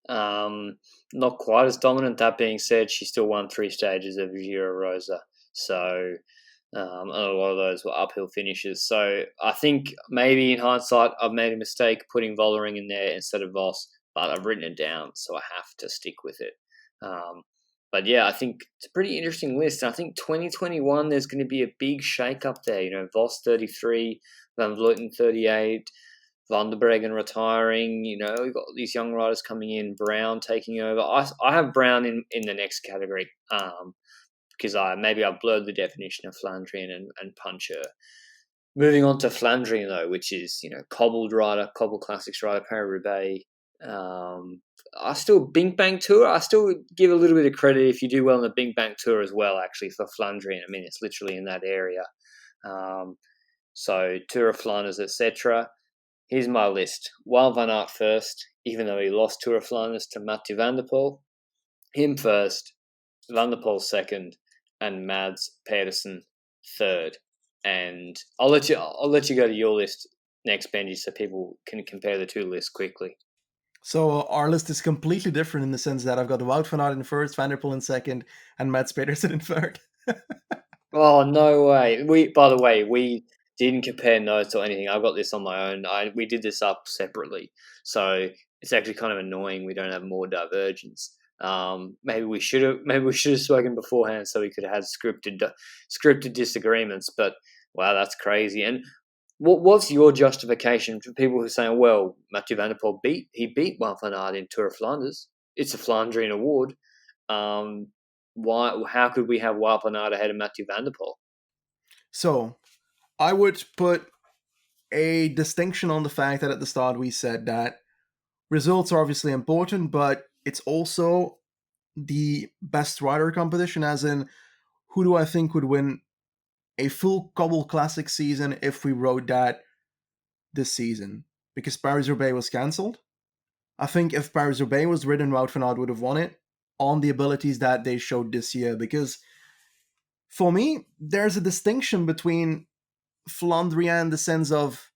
Not quite as dominant. That being said, she still won 3 stages of Giro Rosa. So a lot of those were uphill finishes. So I think maybe in hindsight, I've made a mistake putting Vollering in there instead of Vos, but I've written it down, so I have to stick with it. But yeah, I think it's a pretty interesting list. And I think 2021, there's going to be a big shake-up there. Vos 33, Van Vleuten 38, Van der Breggen retiring. We've got these young riders coming in, Brown taking over. I have Brown in the next category because I've blurred the definition of Flandrian and puncher. Moving on to Flandrian, though, which is, cobbled rider, cobbled classics rider, Paris-Roubaix. I still Bing Bang Tour. I still give a little bit of credit if you do well in the Bing Bang Tour as well, actually, for Flandrian. I mean, it's literally in that area. So Tour of Flanders, etc. Here's my list. Wout van Aert first, even though he lost Tour of Flanders to Mathieu van der Poel. Him first, Van der Poel second, and Mads Pedersen third. And I'll let you go to your list next, Benji, so people can compare the two lists quickly. So our list is completely different in the sense that I've got Wout van Aert in first, Van der Poel in second, and Mads Pedersen in third. Oh, no way. By the way, we didn't compare notes or anything. I got this on my own. We did this up separately. So it's actually kind of annoying we don't have more divergence. Maybe we should have spoken beforehand so we could have had scripted disagreements. But wow, that's crazy. And what's your justification for people who are saying, well, Mathieu van der Poel beat Wout van Aert in Tour of Flanders? It's a Flandrian award. Why? How could we have Wout van Aert ahead of Mathieu van der Poel? So, I would put a distinction on the fact that at the start we said that results are obviously important, but it's also the best rider competition, as in who do I think would win a full Cobble Classic season if we rode that this season? Because Paris-Roubaix was cancelled. I think if Paris-Roubaix was ridden, Wout van Aert would have won it on the abilities that they showed this year. Because for me, there's a distinction between Flandrien in the sense of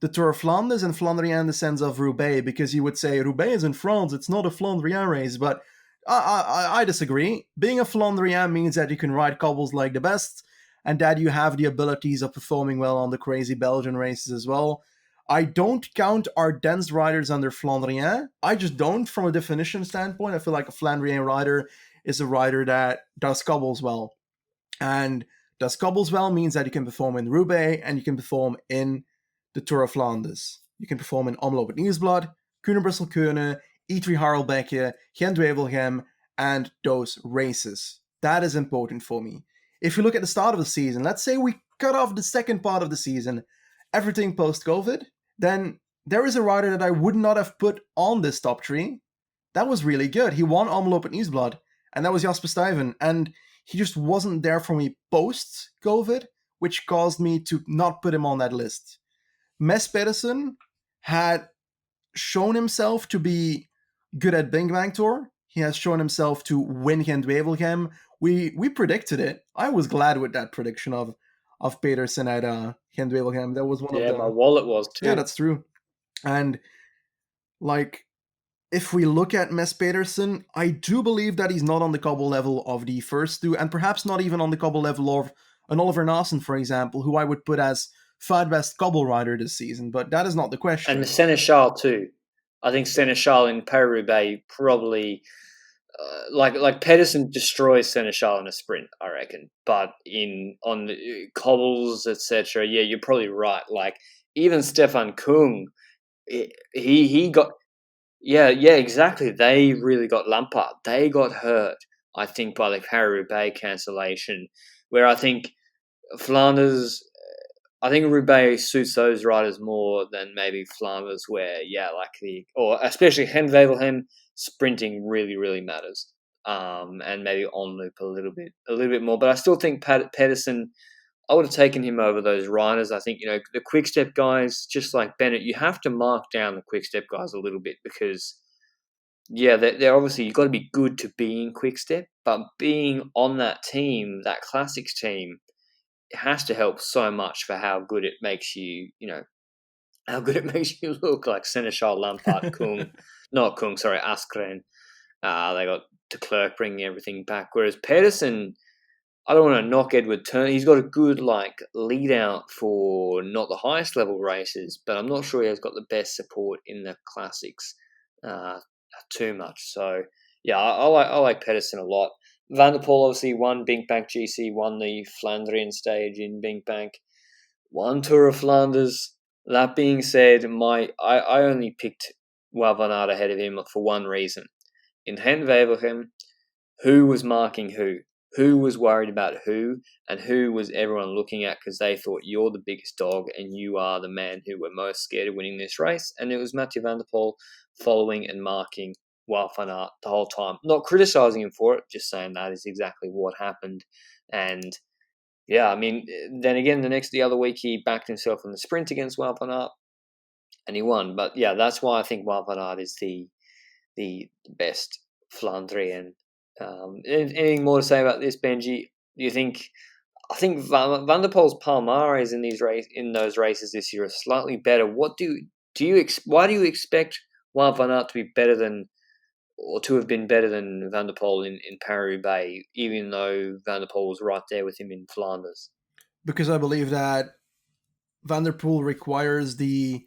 the Tour of Flanders and Flandrien in the sense of Roubaix, because you would say Roubaix is in France, it's not a Flandrien race, but I disagree. Being a Flandrien means that you can ride cobbles like the best, and that you have the abilities of performing well on the crazy Belgian races as well. I don't count our dense riders under Flandrien. I just don't, from a definition standpoint. I feel like a Flandrien rider is a rider that does cobbles well. And does cobbles well means that you can perform in Roubaix and you can perform in the Tour of Flanders. You can perform in Omloop het Nieuwsblad, Kuurne-Brussel-Kuurne, E3 Harelbeke, Gent-Wevelgem, and those races. That is important for me. If you look at the start of the season, let's say we cut off the second part of the season, everything post-COVID, then there is a rider that I would not have put on this top three. That was really good. He won Omloop het Nieuwsblad, and that was Jasper Stuyven. And he just wasn't there for me post-COVID, which caused me to not put him on that list. Mes Pedersen had shown himself to be good at Bing Bang Tour. He has shown himself to win Gent-Wevelgem. We predicted it. I was glad with that prediction of Pedersen at Gent-Wevelgem. That was one of the... Yeah, my wallet was too. Yeah, that's true. And like, if we look at Mes Pedersen, I do believe that he's not on the cobble level of the first two, and perhaps not even on the cobble level of an Oliver Naesen, for example, who I would put as third best cobble rider this season, but that is not the question. And the Seneschal too. I think Seneschal in Paris-Roubaix probably, like Pedersen destroys Seneschal in a sprint, I reckon. But on the cobbles, etc., yeah, you're probably right. Like even Stefan Kung, he got, yeah, exactly. They really got Lampard. They got hurt, I think, by the Paris-Roubaix cancellation, where I think Flanders. I think Roubaix suits those riders more than maybe Flanders, where or especially Gent-Wevelgem, sprinting really, really matters, and maybe on loop a little bit more. But I still think Pedersen, I would have taken him over those riders. I think the quick step guys, just like Bennett, you have to mark down the quick step guys a little bit because, yeah, they're obviously you've got to be good to be in quick step, but being on that team, that classics team, it has to help so much for how good it makes you, how good it makes you look, like Seneschal, Lampard, Askren. They got de Klerk bringing everything back. Whereas Pedersen, I don't want to knock Edward Turner. He's got a good lead out for not the highest level races, but I'm not sure he has got the best support in the classics too much. So yeah, I like Pedersen a lot. Van der Poel obviously won Binkbank GC, won the Flandrian stage in Binkbank, won Tour of Flanders. That being said, I only picked Wout van Aert ahead of him for one reason. In Gent-Wevelgem, who was marking who? Who was worried about who? And who was everyone looking at because they thought you're the biggest dog and you are the man who were most scared of winning this race? And it was Mathieu van der Poel following and marking Wout van Aert the whole time. Not criticising him for it, just saying that is exactly what happened. And yeah, I mean, then again, the other week he backed himself in the sprint against Wout van Aert and he won. But yeah, that's why I think Wout van Aert is the best Flandrian. Anything more to say about this, Benji? Do you think? I think Van der Poel's palmares in those races this year are slightly better. What why do you expect Wout van Aert to be better than, or to have been better than Van der Poel in Paris-Roubaix, even though Van der Poel was right there with him in Flanders? Because I believe that Van der Poel requires the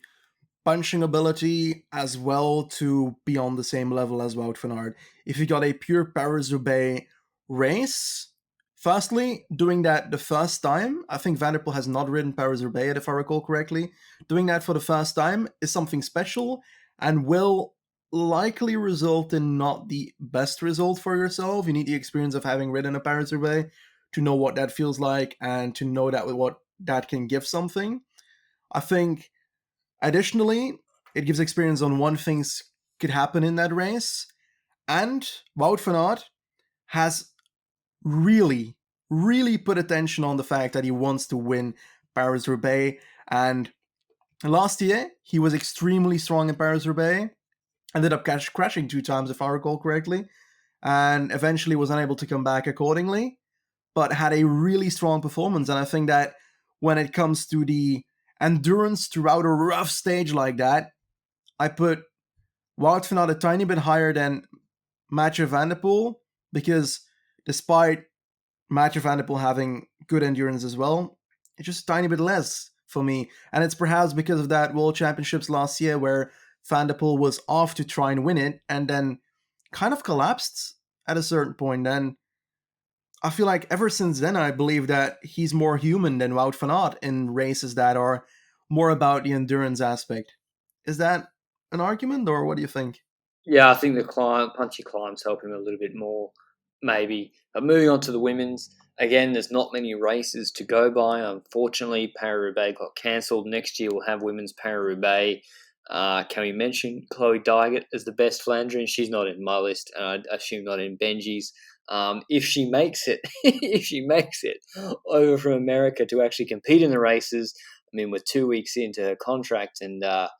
punching ability as well to be on the same level as Wout van Aert. If you got a pure Paris-Roubaix race, firstly, doing that the first time, I think Van der Poel has not ridden Paris-Roubaix yet, if I recall correctly. Doing that for the first time is something special and will likely result in not the best result for yourself. You need the experience of having ridden a Paris-Roubaix to know what that feels like and to know that what that can give something. I think additionally, it gives experience on when things could happen in that race. And Wout van Aert has really, really put attention on the fact that he wants to win Paris-Roubaix. And last year, he was extremely strong in Paris-Roubaix. Ended up crashing 2 times, if I recall correctly. And eventually was unable to come back accordingly. But had a really strong performance. And I think that when it comes to the endurance throughout a rough stage like that, I put Wout van Aert a tiny bit higher than Mathieu van der Poel, because despite Mathieu van der Poel having good endurance as well, it's just a tiny bit less for me. And it's perhaps because of that World Championships last year where Van der Poel was off to try and win it and then kind of collapsed at a certain point. And I feel like ever since then, I believe that he's more human than Wout van Aert in races that are more about the endurance aspect. Is that an argument, or what do you think? Yeah, I think the punchy climbs help him a little bit more, maybe. But moving on to the women's, again, there's not many races to go by. Unfortunately, Paris-Roubaix got cancelled. Next year we'll have women's Paris-Roubaix. Can we mention Chloe Dygert as the best Flandrian? She's not in my list, and I assume not in Benji's. If she makes it, if she makes it over from America to actually compete in the races, I mean, we're 2 weeks into her contract, and a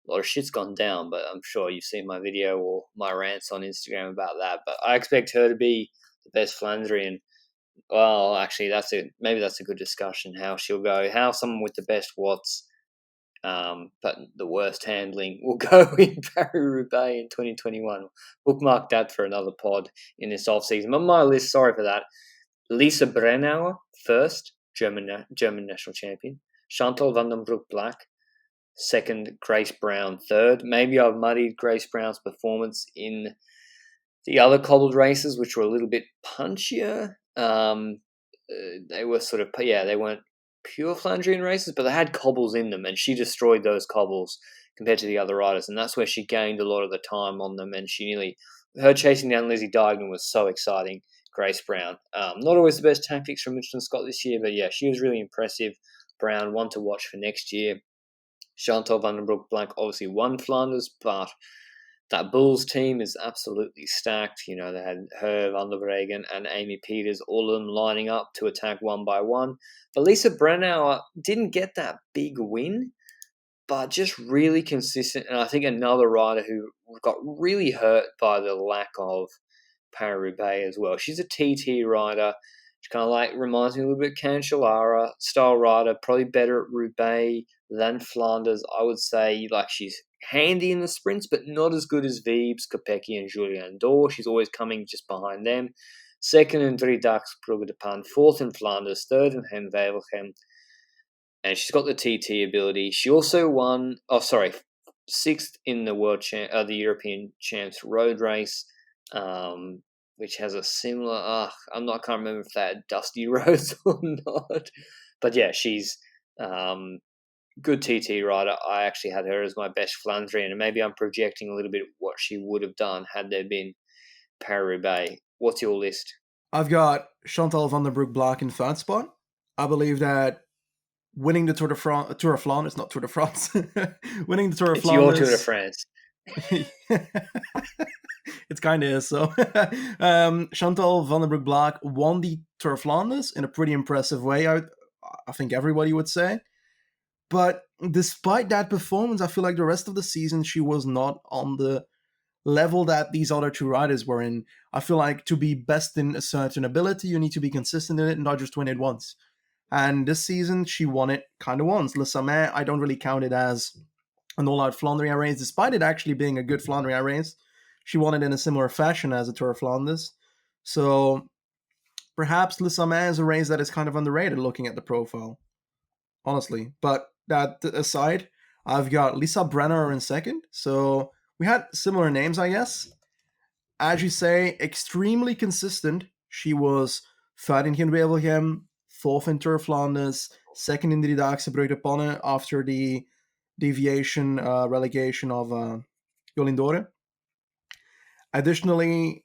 lot of shit's gone down. But I'm sure you've seen my video or my rants on Instagram about that. But I expect her to be the best Flandrian. Well, actually, maybe that's a good discussion. How she'll go, how someone with the best watts, but the worst handling will go in Paris-Roubaix in 2021. Bookmark that for another pod in this off-season. On my list, sorry for that, Lisa Brennauer, first, German national champion. Chantal van den Broek-Black, second. Grace Brown, third. Maybe I've muddied Grace Brown's performance in the other cobbled races, which were a little bit punchier. They were sort of, they weren't pure Flandrian races, but they had cobbles in them, and she destroyed those cobbles compared to the other riders, and that's where she gained a lot of the time on them, and her chasing down Lizzie Deignan was so exciting. Grace Brown. Not always the best tactics from Michelin Scott this year, but yeah, she was really impressive. Brown, one to watch for next year. Chantal van den Broek-Black obviously won Flanders, but that Bulls team is absolutely stacked. You know, they had her, Van der Breggen, and Amy Peters, all of them lining up to attack one by one. But Lisa Brennauer didn't get that big win, but just really consistent. And I think another rider who got really hurt by the lack of Paris-Roubaix as well. She's a TT rider. She kind of reminds me a little bit of Cancellara style rider, probably better at Roubaix than Flanders. I would say she's handy in the sprints, but not as good as Wiebes, Kopecky, and Julianne Dor. She's always coming just behind them. Second in Driedags Brugge de Pan, fourth in Flanders, third in Gent-Wevelgem. And she's got the TT ability. She also won, sixth in the European Champs road race, which has a similar, I can't remember if they had dusty roads or not. But yeah, she's good TT rider. I actually had her as my best Flandrian, and maybe I'm projecting a little bit what she would have done had there been Paris-Roubaix. What's your list? I've got Chantal van den Broek-Black in third spot. I believe that winning the Tour of Flanders, not Tour de France, winning the Tour of Flanders. It's your Tour de France. It's kind of is. So Chantal van den Broek-Black won the Tour of Flanders in a pretty impressive way, I think everybody would say. But despite that performance, I feel like the rest of the season she was not on the level that these other two riders were in. I feel like to be best in a certain ability, you need to be consistent in it and not just win it once. And this season, she won it kind of once. Le Sommet, I don't really count it as an all-out Flandrian race, despite it actually being a good Flandrian race. She won it in a similar fashion as the Tour of Flanders. So perhaps Le Sommet is a race that is kind of underrated looking at the profile, honestly. But that aside, I've got Lisa Brenner in second. So we had similar names, I guess. As you say, extremely consistent. She was third in Gent-Wevelgem, fourth in Tour of Flanders, second in the Daagse Brugge de Panne after the deviation relegation of Jolindore. Additionally,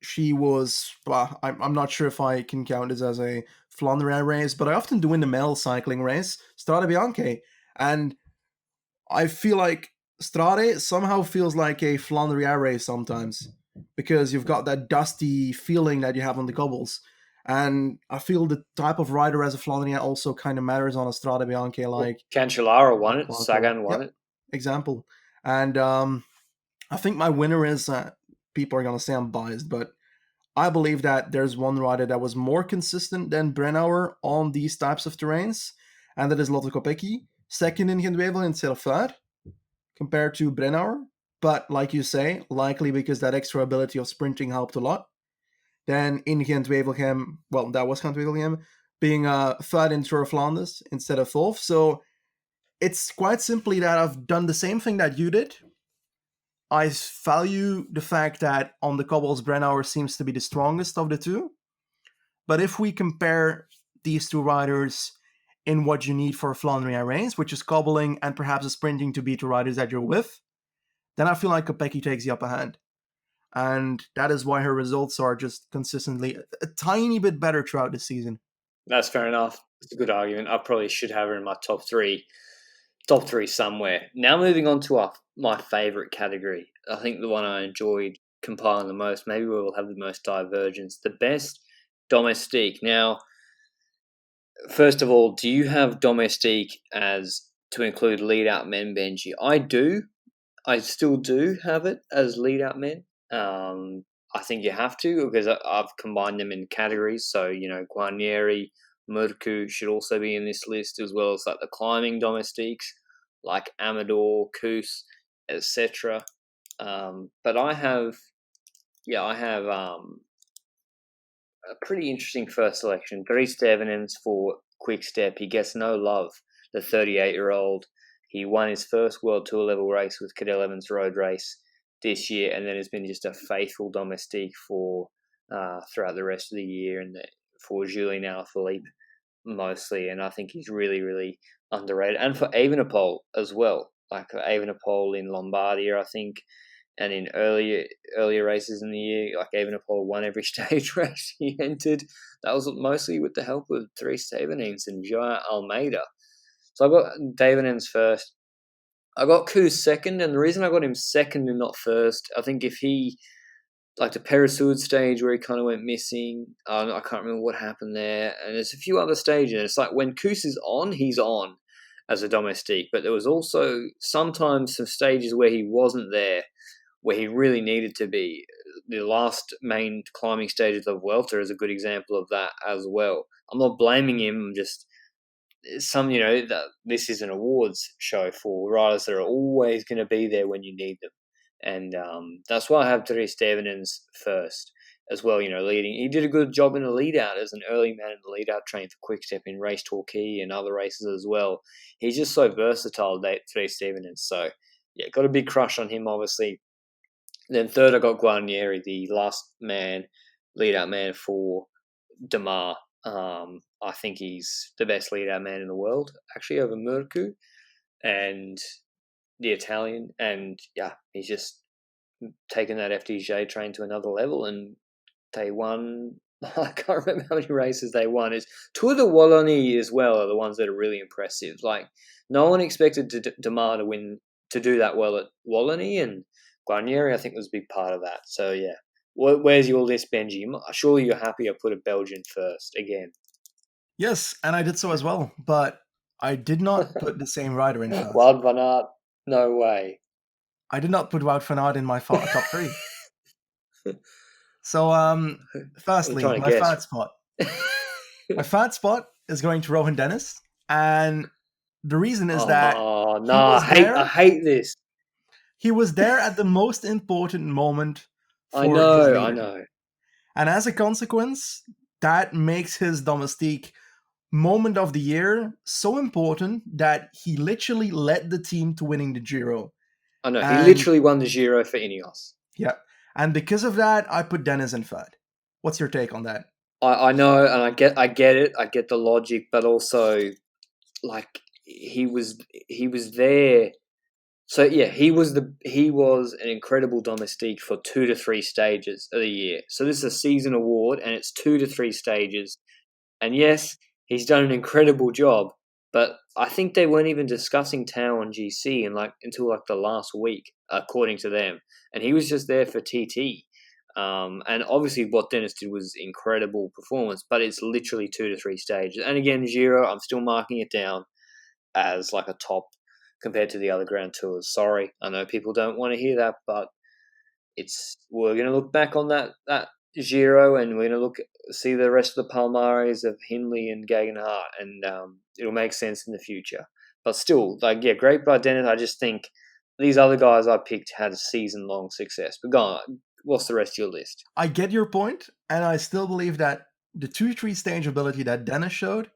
she was, well, I'm not sure if I can count this as a Flandrian race, but I often do in the male cycling race, Strade Bianche. And I feel like Strade somehow feels like a Flandria race sometimes because you've got that dusty feeling that you have on the cobbles. And I feel the type of rider as a Flandria also kind of matters on a Strade Bianche, like Cancellara won it, Marco. Sagan won it. Example. And I think my winner is, people are going to say I'm biased, but I believe that there's one rider that was more consistent than Brennauer on these types of terrains, and that is Lotte Kopecky, second in Gent-Wevelgem instead of third, compared to Brennauer. But like you say, likely because that extra ability of sprinting helped a lot. Then in Gent-Wevelgem, well, that was Gent-Wevelgem, being third in Tour of Flanders instead of fourth. So it's quite simply that I've done the same thing that you did. I value the fact that on the cobbles, Brennauer seems to be the strongest of the two. But if we compare these two riders in what you need for a Flandrian race, which is cobbling and perhaps a sprinting to beat the riders that you're with, then I feel like Kopecky takes the upper hand. And that is why her results are just consistently a tiny bit better throughout the season. That's fair enough. It's a good argument. I probably should have her in my top three somewhere. Now moving on to my favourite category. I think the one I enjoyed compiling the most. Maybe we will have the most divergence. The best Domestique. Now, first of all, do you have Domestique as to include lead out men, Benji? I do. I still do have it as lead out men. I think you have to because I've combined them in categories. So, Guadagnieri, Murku should also be in this list, as well as like the climbing domestiques like Amador, Koos, etc. But I have a pretty interesting first selection. Dries Stevenens for Quick Step. He gets no love, the 38-year-old. He won his first World Tour level race with Cadel Evans Road Race this year, and then has been just a faithful domestique for throughout the rest of the year, and for Julien Alaphilippe mostly. And I think he's really, really underrated, and for Evenepoel as well. Like Evenepoel in Lombardia, I think, and in earlier races in the year, like Evenepoel won every stage race he entered. That was mostly with the help of Dries Stevenens and Joao Almeida. So I got Stevenens first. I got Koos second, and the reason I got him second and not first, I think if he, like the Peresud stage where he kind of went missing, I can't remember what happened there, and there's a few other stages. It's like when Koos is on, he's on as a domestique, but there was also sometimes some stages where he wasn't there, where he really needed to be. The last main climbing stages of Vuelta is a good example of that as well. I'm not blaming him, I'm just that this is an awards show for riders that are always going to be there when you need them, and that's why I have Dries Stevenens first as well. Leading, he did a good job in the lead out as an early man in the lead out, trained for Quick Step in Race Torquay and other races as well. He's just so versatile, Dries Stevenens. So yeah, got a big crush on him, obviously. Then third, I got Guadagnieri, the last man, lead out man for Demar. I think he's the best lead-out man in the world, actually, over Murku and the Italian. And, yeah, he's just taken that FDJ train to another level, and they won. I can't remember how many races they won. It's Tour de Wallonie as well are the ones that are really impressive. Like, no one expected Demar to do that well at Wallonie, and Guarnieri, I think, was a big part of that. So, yeah. Where's your list, Benji? Surely you're happy I put a Belgian first again. Yes, and I did so as well, but I did not put the same rider in first. Wout van Aert, no way. I did not put Wout van Aert in my top three. So, firstly, my third spot. My third spot is going to Rohan Dennis, and the reason is that I hate this. He was there at the most important moment for I know. And as a consequence, that makes his domestique moment of the year so important that he literally led the team to winning the Giro. I know, he And literally won the Giro for Ineos. yeah, and because of that, I put Dennis in third. What's your take on that? I know, and I get it. I get the logic, but also, like, he was there. So yeah, he was an incredible domestique for 2 to 3 stages of the year. So this is a season award, and it's 2 to 3 stages. And yes, he's done an incredible job, but I think they weren't even discussing Tao and GC until the last week, according to them. And he was just there for TT. And obviously, what Dennis did was incredible performance, but it's literally 2 to 3 stages. And again, Giro, I'm still marking it down as like a top compared to the other Grand Tours. Sorry, I know people don't want to hear that, but we're going to look back on that Giro, and we're going to see the rest of the Palmares of Hindley and Gegenhardt, and it'll make sense in the future. But still, great by Dennis. I just think these other guys I picked had season-long success. But go on, what's the rest of your list? I get your point, and I still believe that the 2-3 stage ability that Dennis showed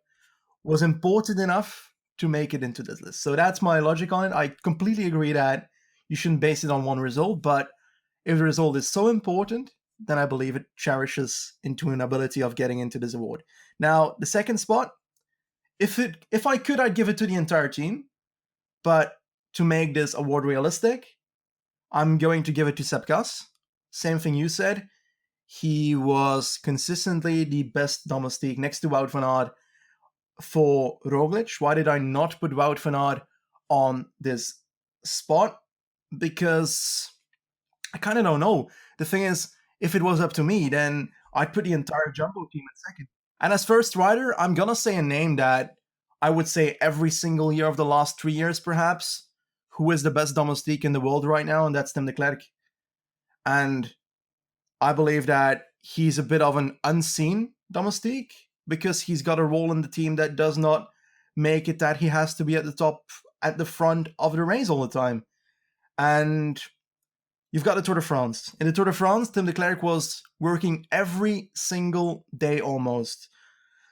was important enough to make it into this list. So that's my logic on it. I completely agree that you shouldn't base it on one result, but if the result is so important, then I believe it cherishes into an ability of getting into this award. Now, the second spot, if I could, I'd give it to the entire team, but to make this award realistic, I'm going to give it to Sepp Kuss. Same thing you said. He was consistently the best domestique next to Wout van Aert for Roglic. Why did I not put Wout van Aert on this spot? Because I kind of don't know. The thing is, if it was up to me, then I'd put the entire Jumbo team in second. And as first rider, I'm going to say a name that I would say every single year of the last 3 years, perhaps, who is the best domestique in the world right now, and that's Tim de Klerk. And I believe that he's a bit of an unseen domestique because he's got a role in the team that does not make it that he has to be at the top, at the front of the race all the time. And you've got the Tour de France. In the Tour de France, Tim de Klerk was working every single day almost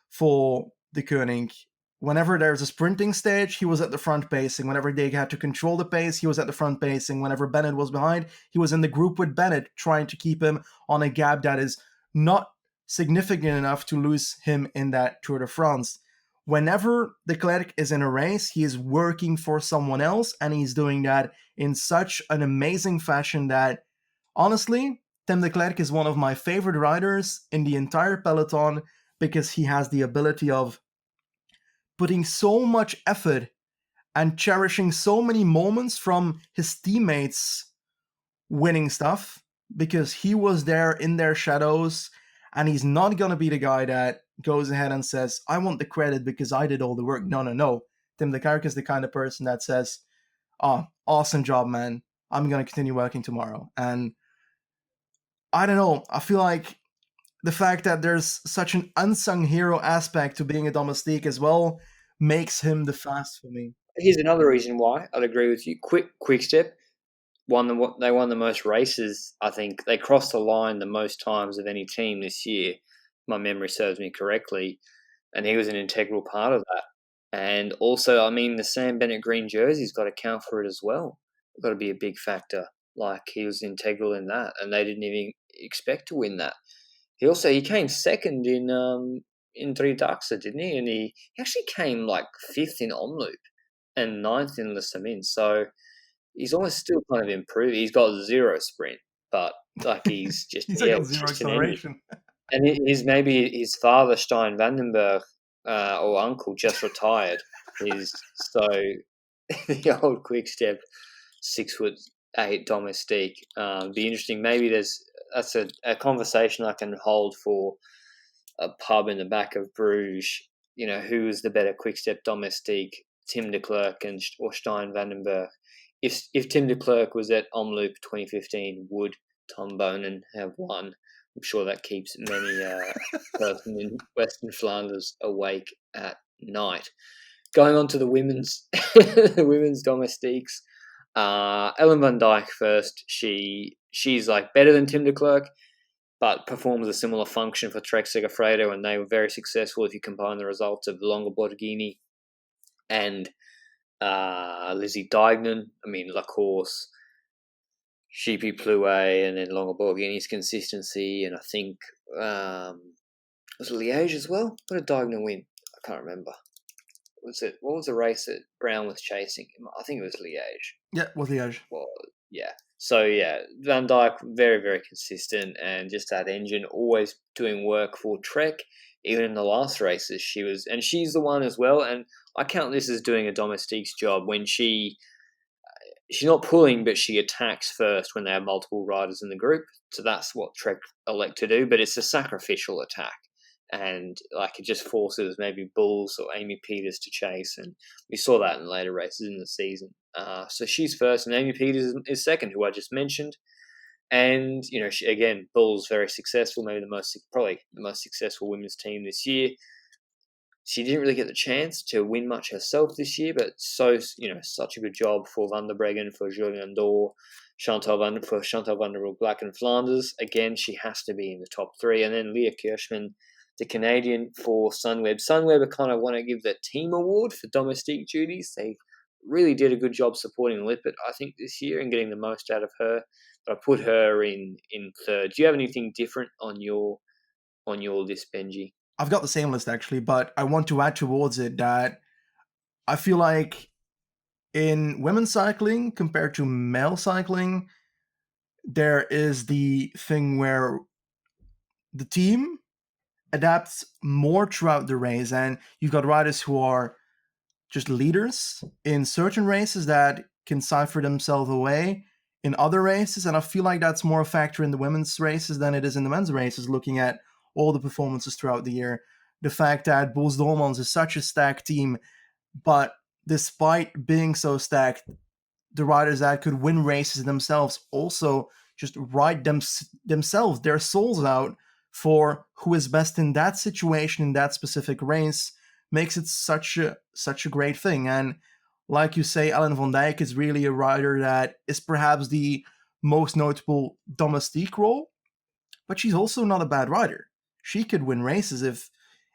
for the Koenig. Whenever there's a sprinting stage, he was at the front pacing. Whenever they had to control the pace, he was at the front pacing. Whenever Bennett was behind, he was in the group with Bennett, trying to keep him on a gap that is not significant enough to lose him in that Tour de France. Whenever de Klerk is in a race, he is working for someone else, and he's doing that in such an amazing fashion that, honestly, Tim de Klerk is one of my favorite riders in the entire peloton because he has the ability of putting so much effort and cherishing so many moments from his teammates winning stuff because he was there in their shadows, and he's not going to be the guy that goes ahead and says, I want the credit because I did all the work. No. Tim de Klerk is the kind of person that says, oh, awesome job, man. I'm going to continue working tomorrow. And I don't know. I feel like the fact that there's such an unsung hero aspect to being a domestique as well makes him the fast for me. Here's another reason why I'd agree with you. Quickstep they won the most races. I think they crossed the line the most times of any team this year. My memory serves me correctly, and he was an integral part of that. And also, I mean, the Sam Bennett green jersey's got to count for it as well. Got to be a big factor. Like, he was integral in that, and they didn't even expect to win that. He came second in Three Daxa, didn't he? And he actually came fifth in Omloop and ninth in Le Samin. So he's almost still kind of improved. He's got zero sprint, but he's just he's got zero acceleration. And maybe his father Stein Vandenberg or uncle just retired. So the old Quickstep 6'8" domestique. Be interesting. Maybe that's a conversation I can hold for a pub in the back of Bruges. Who is the better Quickstep domestique, Tim de Klerk or Stein Vandenberg? If Tim de Klerk was at Omloop 2015, would Tom Bonen have won? I'm sure that keeps many person in Western Flanders awake at night. Going on to the women's the women's domestiques. Ellen van Dijk first. She's better than Tim de Klerk, but performs a similar function for Trek Segafredo, and they were very successful if you combine the results of Longa Borghini and Lizzie Deignan. I mean, La Course, Sheepy Plouet, and then Longa Borghini's consistency, and I think was it Liège as well? What did Deignan win? I can't remember. What was the race that Brown was chasing? I think it was Liège. Yeah, it was Liège. Well, yeah. So yeah, Van Dijk very, very consistent, and just that engine always doing work for Trek. Even in the last races, she's the one as well. And I count this as doing a Domestique's job when she's not pulling, but she attacks first when they have multiple riders in the group. So that's what Trek elect to do, but it's a sacrificial attack. And like it just forces maybe Bulls or Amy Peters to chase, and we saw that in later races in the season. So she's first, and Amy Peters is second, who I just mentioned. And again, Bulls very successful, probably the most successful women's team this year. She didn't really get the chance to win much herself this year, but such a good job for Van der Breggen, for Julian Dor, Chantal Van der Broek Black and Flanders. Again, she has to be in the top three. And then Leah Kirchmann, the Canadian, for Sunweb. Sunweb, I kind of want to give the team award for domestique duties. They really did a good job supporting Lippert, I think, this year and getting the most out of her. But I put her in third. Do you have anything different on your list, Benji? I've got the same list, actually, but I want to add towards it that I feel like in women's cycling compared to male cycling, there is the thing where the team adapts more throughout the race, and you've got riders who are just leaders in certain races that can cipher themselves away in other races, and I feel like that's more a factor in the women's races than it is in the men's races, looking at all the performances throughout the year. The fact that Boels Dolmans is such a stacked team, but despite being so stacked, the riders that could win races themselves also just ride themselves, their souls out for who is best in that situation, in that specific race, makes it such a great thing. And like you say, Ellen van Dijk is really a rider that is perhaps the most notable domestique role, but she's also not a bad rider. She could win races if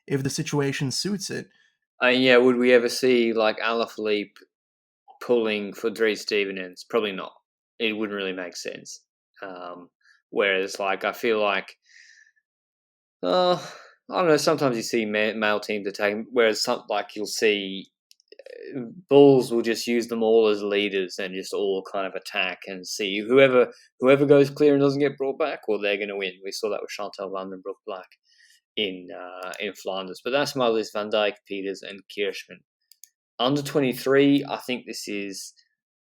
the situation suits it. Would we ever see like Alaphilippe pulling for Dries Stevenens? Probably not. It wouldn't really make sense. Whereas, like, I feel like, I don't know, sometimes you see male teams attacking, whereas you'll see Bulls will just use them all as leaders and just all kind of attack and see whoever goes clear and doesn't get brought back, well, they're going to win. We saw that with Chantal Van den Broek Black in Flanders. But that's my list: Van Dijk, Peters, and Kirchmann. Under 23, I think this is,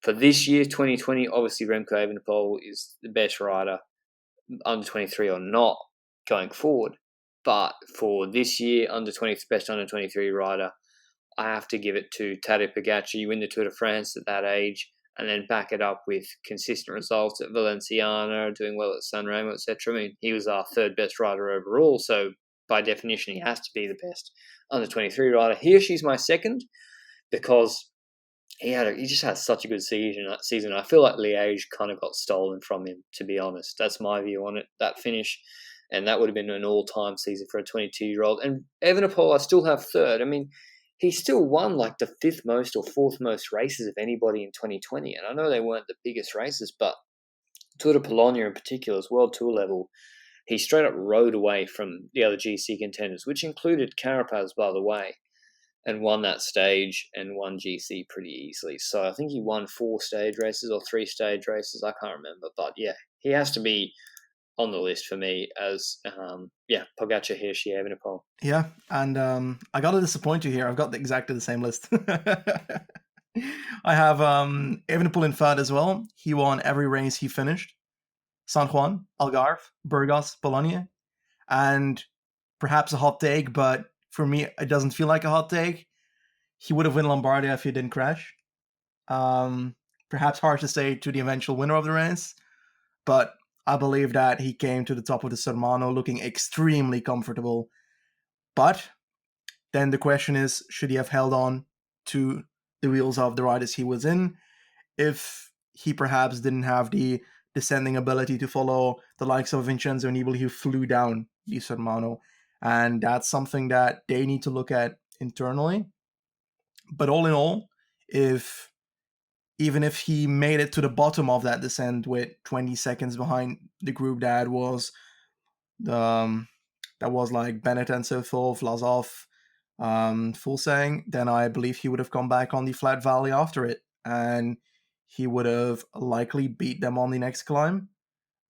for this year, 2020, obviously Remco Evenepoel is the best rider, under 23 or not, going forward. But for this year, best under 23 rider, I have to give it to Tadej Pogacar. You win the Tour de France at that age, and then back it up with consistent results at Valenciana, doing well at San Remo, etc. I mean, he was our third best rider overall, so by definition, he has to be the best under 23 rider. Hershey's my second, because he just had such a good season. I feel like Liège kind of got stolen from him, to be honest. That's my view on it, that finish. And that would have been an all-time season for a 22-year-old. And Evenepoel, I still have third. I mean, he still won like the fifth most or fourth most races of anybody in 2020. And I know they weren't the biggest races, but Tour de Polonia in particular, as World Tour level, he straight up rode away from the other GC contenders, which included Carapaz, by the way, and won that stage and won GC pretty easily. So I think he won 4 stage races or 3 stage races. I can't remember. But yeah, he has to be on the list for me as, Pogacar, Hershey, Evenepoel. Yeah, and I got to disappoint you here. I've got exactly the same list. I have Evenepoel in third as well. He won every race he finished. San Juan, Algarve, Burgos, Bologna. And perhaps a hot take, but for me, it doesn't feel like a hot take. He would have won Lombardia if he didn't crash. Perhaps hard to say to the eventual winner of the race, but I believe that he came to the top of the Sormano looking extremely comfortable. But then the question is, should he have held on to the wheels of the riders he was in if he perhaps didn't have the descending ability to follow the likes of Vincenzo Nibali, who flew down Di Sormano. And that's something that they need to look at internally. But all in all, even if he made it to the bottom of that descent with 20 seconds behind the group that was like Bennett and Sithol, Vlasov, Fulsang, then I believe he would have come back on the flat valley after it, and he would have likely beat them on the next climb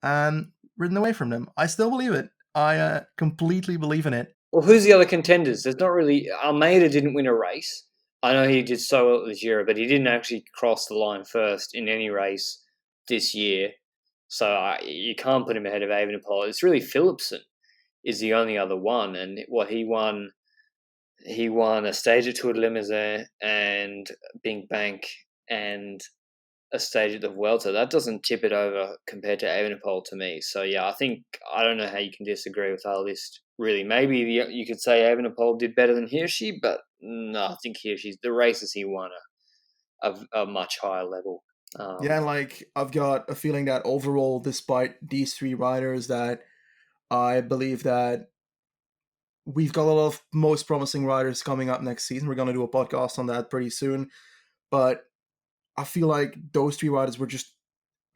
and ridden away from them. I still believe it. I completely believe in it. Well, who's the other contenders? There's not really. Almeida didn't win a race. I know he did so well at the Giro, but he didn't actually cross the line first in any race this year. So you can't put him ahead of Evenepoel. It's really Philipsen is the only other one, and what he won a stage at Tour de Limousin and Bing Bank and a stage at the Vuelta. That doesn't tip it over compared to Evenepoel to me. So yeah, I don't know how you can disagree with our list. Really, maybe you could say Evenepoel did better than Hershey, but no, I think Hershey's the races he won are a much higher level. Yeah, like I've got a feeling that overall, despite these three riders, that I believe that we've got a lot of most promising riders coming up next season. We're going to do a podcast on that pretty soon. But I feel like those three riders were just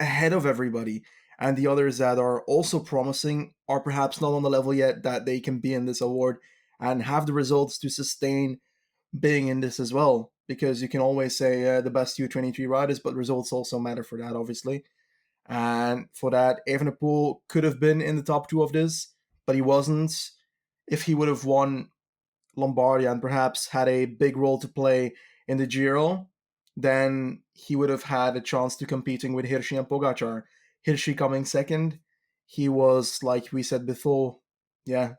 ahead of everybody. And the others that are also promising are perhaps not on the level yet that they can be in this award and have the results to sustain being in this as well. Because you can always say the best U23 riders, but results also matter for that, obviously. And for that, Evenepoel could have been in the top two of this, but he wasn't. If he would have won Lombardia and perhaps had a big role to play in the Giro, then he would have had a chance to competing with Hershey and Pogacar. Hershey coming second, he was, like we said before,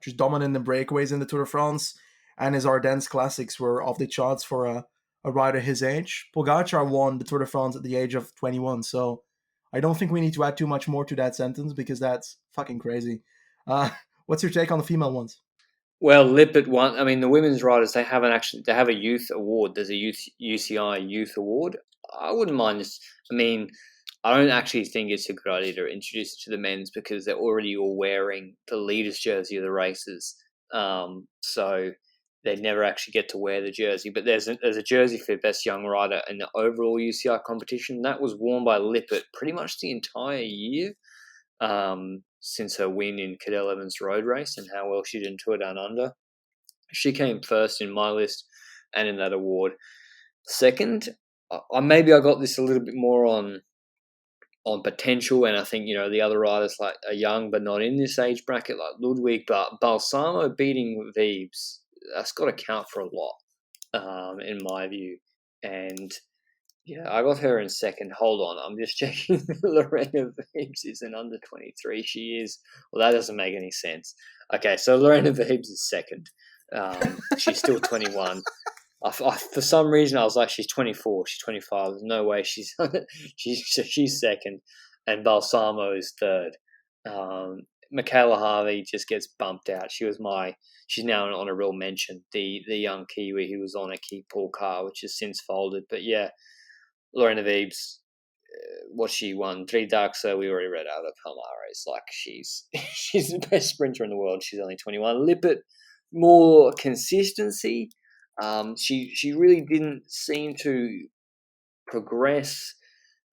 just dominant in breakaways in the Tour de France, and his Ardennes Classics were off the charts for a rider his age. Pogacar won the Tour de France at the age of 21, so I don't think we need to add too much more to that sentence because that's fucking crazy. What's your take on the female ones? Well, Lippert won. I mean, the women's riders, they have a youth award. There's a UCI youth award. I wouldn't mind this. I mean, I don't actually think it's a good idea to introduce it to the men's because they're already all wearing the leaders jersey of the races. So they never actually get to wear the jersey. But there's a jersey for best young rider in the overall UCI competition. That was worn by Lippert pretty much the entire year. Since her win in Cadel Evans road race and how well she did in Tour Down Under. She came first in my list and in that award. Second, maybe I got this a little bit more on potential, and I think, the other riders like are young but not in this age bracket like Ludwig, but Balsamo beating Viebs, that's got to count for a lot, in my view. And yeah, I got her in second. Hold on, I'm just checking. Lorena Viebs is an under 23. She is. Well, that doesn't make any sense. Okay, so Lorena Viebs is second. She's still 21. For some reason, I was like, she's 24. She's 25. There's no way she's she's second, and Balsamo is third. Michaela Harvey just gets bumped out. She's now on a real mention. The young Kiwi who was on a Key Paul car, which has since folded. But yeah. Lorena Viebs, what she won, 3 Daxa, we already read out of Palmares. Like, she's the best sprinter in the world. She's only 21. Lippert, more consistency. She really didn't seem to progress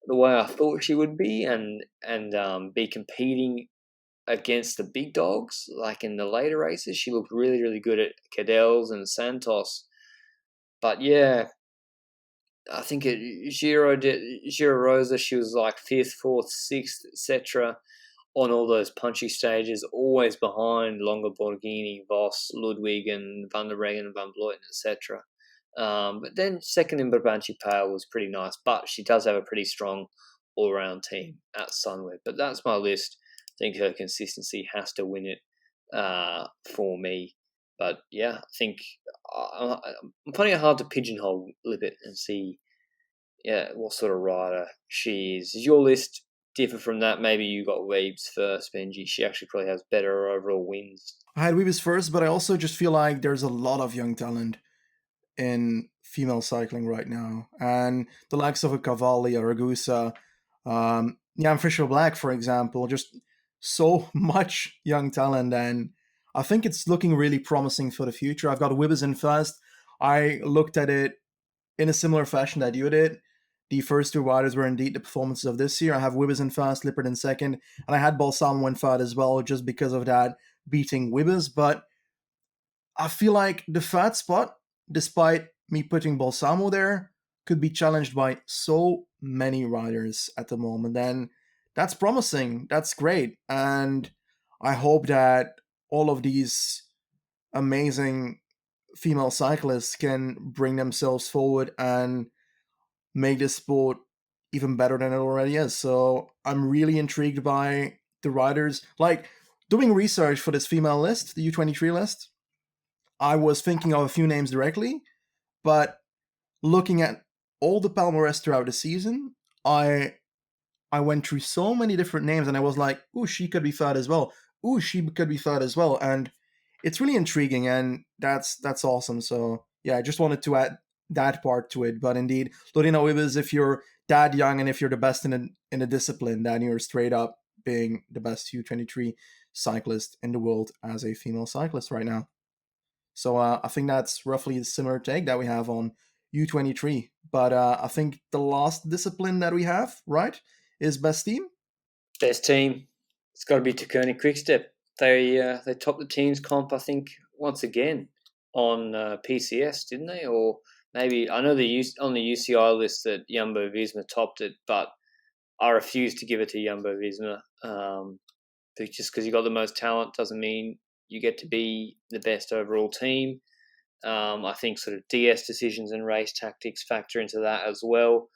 the way I thought she would be and be competing against the big dogs. Like in the later races, she looked really, really good at Cadels and Santos. But yeah, I think at Giro Rosa, she was like 5th, 4th, 6th, etc. on all those punchy stages, always behind Longo Borghini, Voss, Ludwig, and Van der Breggen, and Van Vleuten, etc. But then second in Brabantse Pijl was pretty nice, but she does have a pretty strong all-round team at Sunweb. But that's my list. I think her consistency has to win it for me. But yeah, I think I'm finding it hard to pigeonhole Lippert and see, what sort of rider she is. Does your list differ from that? Maybe you got Weebs first, Benji. She actually probably has better overall wins. I had Weebs first, but I also just feel like there's a lot of young talent in female cycling right now. And the likes of a Cavalli, a Ragusa, Yeah, and Fisher Black, for example, just so much young talent, and I think it's looking really promising for the future. I've got Wibbers in first. I looked at it in a similar fashion that you did. The first two riders were indeed the performances of this year. I have Wibbers in first, Lippert in second, and I had Balsamo in third as well, just because of that beating Wibbers. But I feel like the third spot, despite me putting Balsamo there, could be challenged by so many riders at the moment. And that's promising. That's great. And I hope that all of these amazing female cyclists can bring themselves forward and make this sport even better than it already is. So I'm really intrigued by the riders. Like, doing research for this female list, the U23 list, I was thinking of a few names directly, but looking at all the palmarès throughout the season, I went through so many different names, and I was like, "Ooh, she could be third as well. Ooh, she could be third as well." And it's really intriguing, and that's awesome. So yeah, I just wanted to add that part to it. But indeed, Lorena Wibbers, if you're that young and if you're the best in a discipline, then you're straight up being the best U23 cyclist in the world as a female cyclist right now. So I think that's roughly a similar take that we have on U23. But I think the last discipline that we have, right, is best team. Best team, it's got to be Tacony Quickstep. They topped the teams comp, I think, once again on PCS, didn't they? Or maybe I know on the UCI list that Jumbo Visma topped it, but I refuse to give it to Jumbo Visma. Just because you got the most talent doesn't mean you get to be the best overall team. I think sort of DS decisions and race tactics factor into that as well.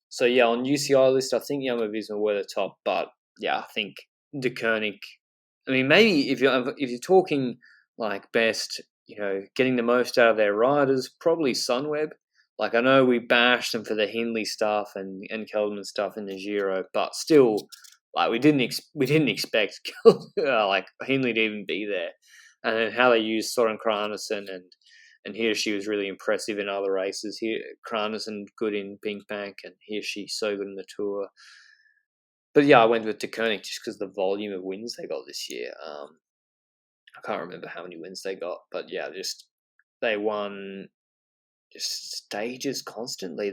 So yeah, on UCI list, I think Jumbo Visma were the top, but yeah, I think De Koenig. I mean, maybe if you're talking like best, getting the most out of their riders, probably Sunweb. Like I know we bashed them for the Hindley stuff and Kelderman stuff in the Giro, but still, like we didn't expect like Hindley to even be there, and then how they used Soren Kranissen and Hershey was really impressive in other races. Here, Kranissen good in Pink Bank, and Hershey so good in the Tour. But yeah, I went with De Koenig just because the volume of wins they got this year. I can't remember how many wins they got, but yeah, just they won just stages constantly.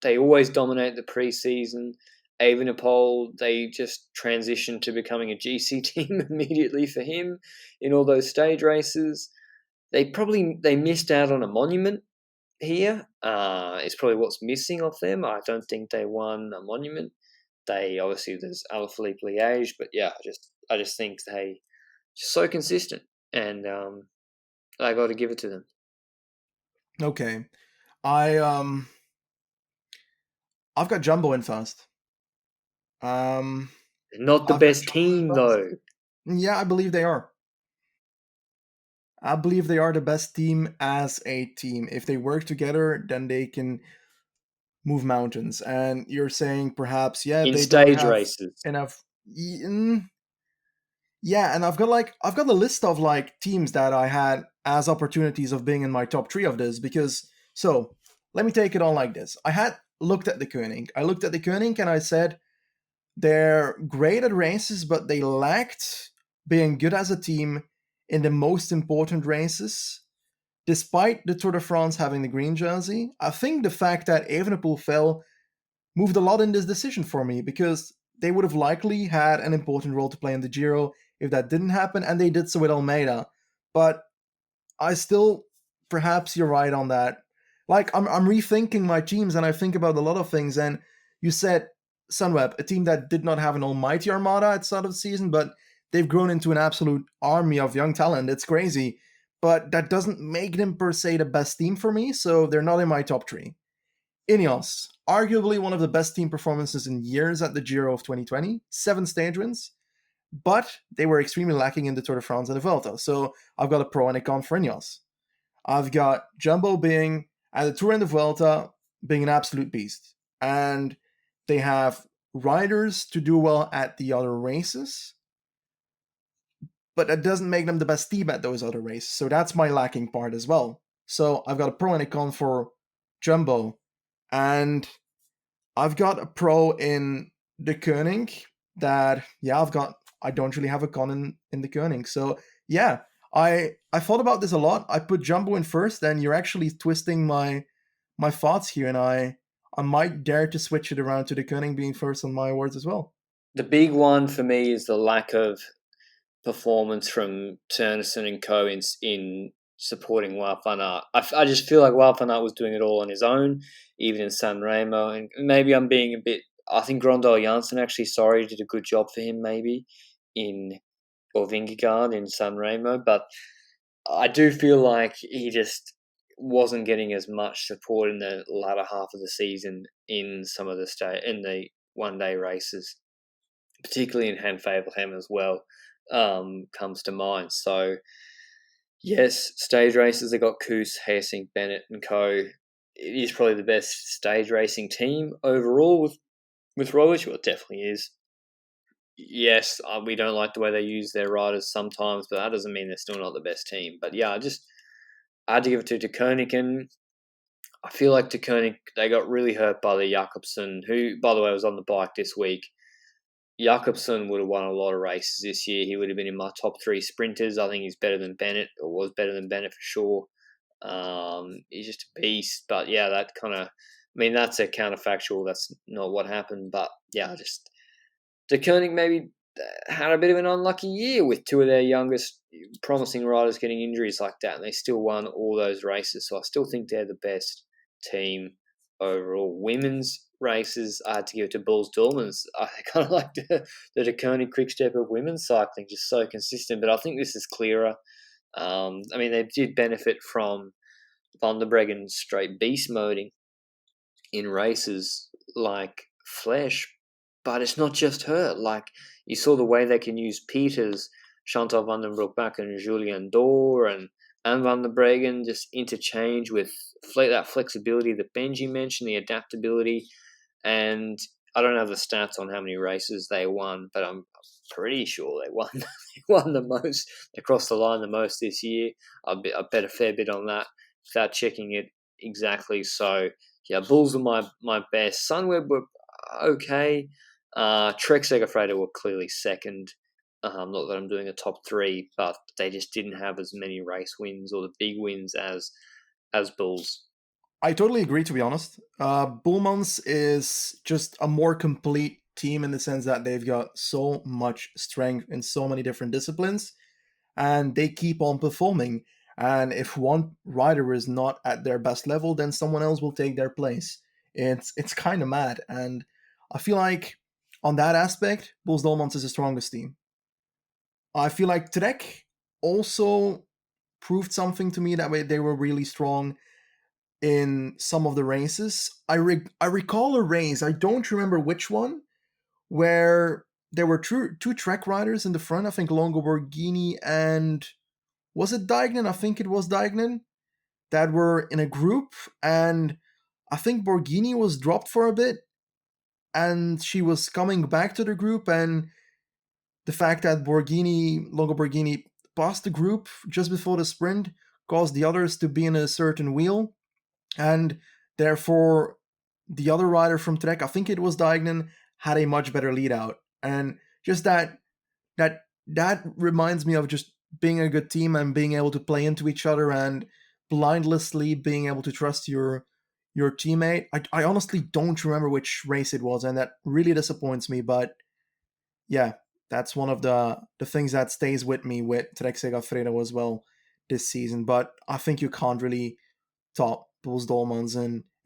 They always dominate the preseason. Evenepoel, they just transitioned to becoming a GC team immediately for him in all those stage races. They missed out on a monument here. It's probably what's missing off them. I don't think they won a monument. They obviously there's Alaphilippe Liège, but yeah, I just think they just so consistent, and I got to give it to them. Okay, I've got Jumbo in first. Not the best team though. Yeah, I believe they are. I believe they are the best team as a team. If they work together, then they can move mountains. And you're saying perhaps, yeah, in they don't stage have races. enough. Yeah, and I've got a list of like teams that I had as opportunities of being in my top three of this because so let me take it on like this. I had looked at the Koenig. I looked at the Koenig and I said they're great at races, but they lacked being good as a team in the most important races. Despite the Tour de France having the green jersey, I think the fact that Evenepoel fell moved a lot in this decision for me because they would have likely had an important role to play in the Giro if that didn't happen, and they did so with Almeida. But I still, perhaps you're right on that. Like I'm rethinking my teams, and I think about a lot of things. And you said Sunweb, a team that did not have an almighty armada at the start of the season, but they've grown into an absolute army of young talent. It's crazy, but that doesn't make them per se the best team for me. So they're not in my top three. Ineos, arguably one of the best team performances in years at the Giro of 2020, 7 stage wins, but they were extremely lacking in the Tour de France and the Vuelta. So I've got a pro and a con for Ineos. I've got Jumbo being at the Tour and the Vuelta being an absolute beast, and they have riders to do well at the other races, but that doesn't make them the best team at those other races. So that's my lacking part as well. So I've got a pro and a con for Jumbo, and I've got a pro in the Koenig that, I don't really have a con in the Koenig. So yeah, I thought about this a lot. I put Jumbo in first, and you're actually twisting my thoughts here, and I might dare to switch it around to the Koenig being first on my awards as well. The big one for me is the lack of performance from Turnison and Co. in supporting Wout van Aert. I just feel like Wout van Aert was doing it all on his own, even in San Remo. And maybe I'm being a bit. I think Grondal Janssen actually, did a good job for him maybe in or Vingegaard in San Remo, but I do feel like he just wasn't getting as much support in the latter half of the season in some of the 1 day races, particularly in Hand-Favelhem as well, comes to mind. So, yes, stage races, they got Koos, Hessing, Bennett and co. It is probably the best stage racing team overall with Roglic. Well, it definitely is. Yes, we don't like the way they use their riders sometimes, but that doesn't mean they're still not the best team. But yeah, I had to give it to De Koning, and I feel like De Koning, they got really hurt by the Jakobsen, who, by the way, was on the bike this week. Jakobsen would have won a lot of races this year. He would have been in my top 3 sprinters. I think he's better than Bennett, or was better than Bennett for sure. He's just a beast. But yeah, that that's a counterfactual. That's not what happened. But yeah, De Koning maybe had a bit of an unlucky year with 2 of their youngest promising riders getting injuries like that, and they still won all those races. So I still think they're the best team overall. Women's races, I had to give it to Bulls Dormans. I kind of like the De Koning Quickstep of women's cycling, just so consistent. But I think this is clearer. They did benefit from Van der Breggen straight beast moding in races like Flesh, but it's not just her. Like, you saw the way they can use Peters, Chantal van den Broek and Julian Dor and Van der Breggen just interchange with that flexibility that Benji mentioned, the adaptability. And I don't have the stats on how many races they won, but I'm pretty sure they won. They won the most. They crossed the line the most this year. I bet a fair bit on that without checking it exactly. So yeah, Bulls are my best. Sunweb were okay. Trek Segafredo were clearly second. Not that I'm doing a top 3, but they just didn't have as many race wins or the big wins as Bulls. I totally agree, to be honest. Bullmans is just a more complete team in the sense that they've got so much strength in so many different disciplines, and they keep on performing. And if one rider is not at their best level, then someone else will take their place. It's kind of mad, and I feel like on that aspect, Bulls Dolmans is the strongest team. I feel like Trek also proved something to me that way they were really strong in some of the races. I recall a race, I don't remember which one, where there were two Trek riders in the front. I think Longo Borghini and, was it Dignan? I think it was Dignan, that were in a group, and I think Borghini was dropped for a bit, and she was coming back to the group, and the fact that Longo Borghini, passed the group just before the sprint caused the others to be in a certain wheel, and therefore the other rider from Trek, I think it was Dignan, had a much better lead out. And just that reminds me of just being a good team and being able to play into each other and blindlessly being able to trust your teammate. I honestly don't remember which race it was, and that really disappoints me. But yeah, that's one of the things that stays with me with Trek Segafredo as well this season. But I think you can't really top Bulls Dolmans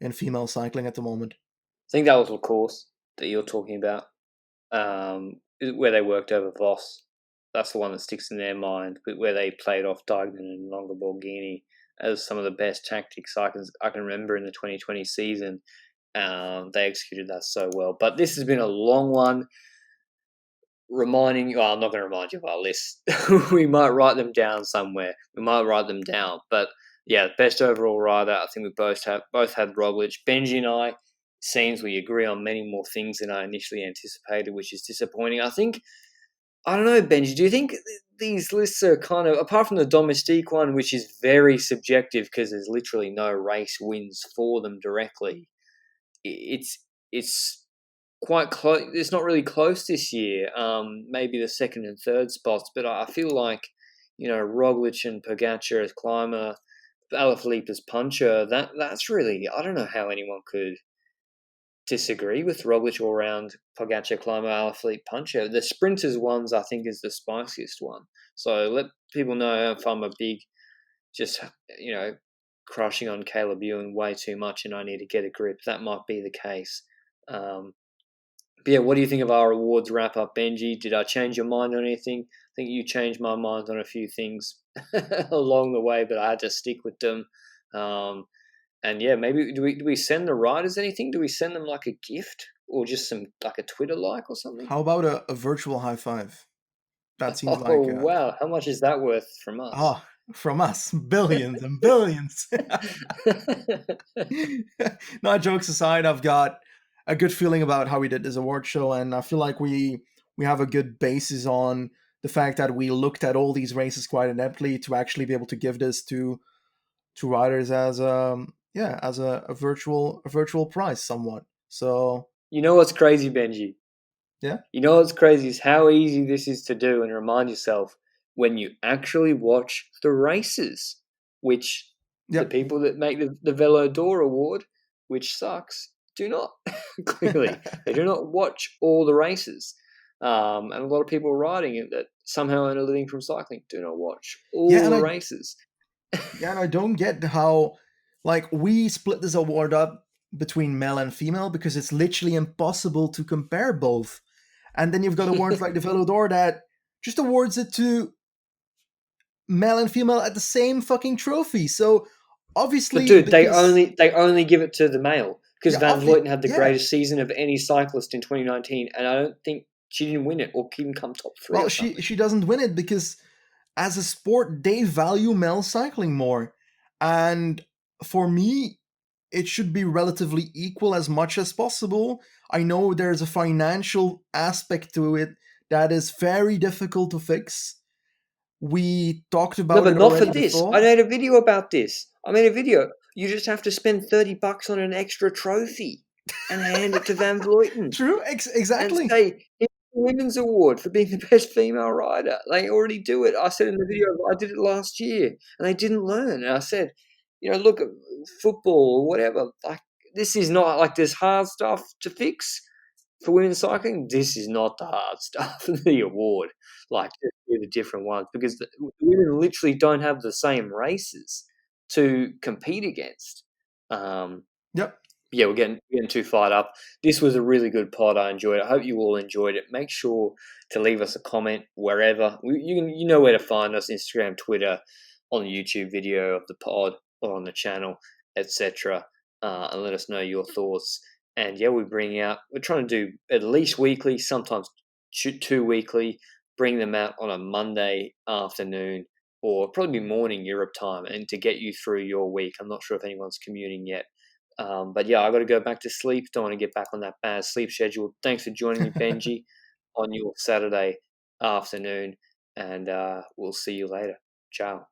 in female cycling at the moment. I think that was the course that you're talking about, where they worked over Voss. That's the one that sticks in their mind, where they played off Dignan and Longo Borghini as some of the best tactics I can remember in the 2020 season. They executed that so well. But this has been a long one. I'm not going to remind you of our list. We might write them down somewhere. But yeah, best overall rider. I think we both had Roglic. Benji and I, seems we agree on many more things than I initially anticipated, which is disappointing. I don't know, Benji. Do you think these lists are kind of, apart from the Domestique one, which is very subjective because there's literally no race wins for them directly? It's quite close. It's not really close this year. Maybe the second and third spots, but I feel like Roglic and Pogacar as climber, Alaphilippe as puncher. That's really, I don't know how anyone could disagree with Roglic all round, Pogacar climber, Alaphilippe puncher. The sprinters ones I think is the spiciest one. So let people know if I'm a big, just crushing on Caleb Ewan way too much and I need to get a grip. That might be the case. But yeah, what do you think of our awards wrap up, Benji? Did I change your mind on anything? I think you changed my mind on a few things along the way, but I had to stick with them. And yeah, maybe do we send the riders anything? Do we send them like a gift or just some like a Twitter like or something? How about a virtual high five? That seems Oh wow, how much is that worth from us? From us, billions and billions. Not jokes aside, I've got a good feeling about how we did this award show, and I feel like we have a good basis on the fact that we looked at all these races quite ineptly to actually be able to give this to riders as a virtual prize somewhat. So you know what's crazy, Benji? Yeah. You know what's crazy is how easy this is to do and remind yourself when you actually watch the races, which the people that make the Velo d'Or award, which sucks, do not. Clearly, they do not watch all the races. And a lot of people riding it that somehow earn a living from cycling do not watch all the races. Yeah, and I don't get how, like, we split this award up between male and female because it's literally impossible to compare both. And then you've got awards like the Velo d'Or that just awards it to male and female at the same fucking trophy. So obviously, but dude, they only give it to the male because Van Vleuten had the greatest season of any cyclist in 2019, and I don't think she didn't win it or even come top 3. Well, she doesn't win it because as a sport they value male cycling more, and for me, it should be relatively equal as much as possible. I know there's a financial aspect to it that is very difficult to fix. We talked about it not for this. Before. I made a video about this. You just have to spend $30 on an extra trophy and hand it to Van Vleuten. True, exactly. And say, here's the women's award for being the best female rider. They already do it. I said in the video, I did it last year, and they didn't learn. And I said, look at football or whatever. Like, this is not like there's hard stuff to fix for women's cycling. This is not the hard stuff for the award. Like, just do the different ones because the women literally don't have the same races to compete against. Yep. Yeah, we're getting too fired up. This was a really good pod. I enjoyed it. I hope you all enjoyed it. Make sure to leave us a comment wherever. You know where to find us: Instagram, Twitter, on the YouTube video of the pod or on the channel, etc. And let us know your thoughts. And yeah, we're trying to do at least weekly, sometimes 2 weekly. Bring them out on a Monday afternoon or probably morning Europe time, and to get you through your week. I'm not sure if anyone's commuting yet. But yeah, I got to go back to sleep. Don't want to get back on that bad sleep schedule. Thanks for joining me, Benji, on your Saturday afternoon, and we'll see you later. Ciao.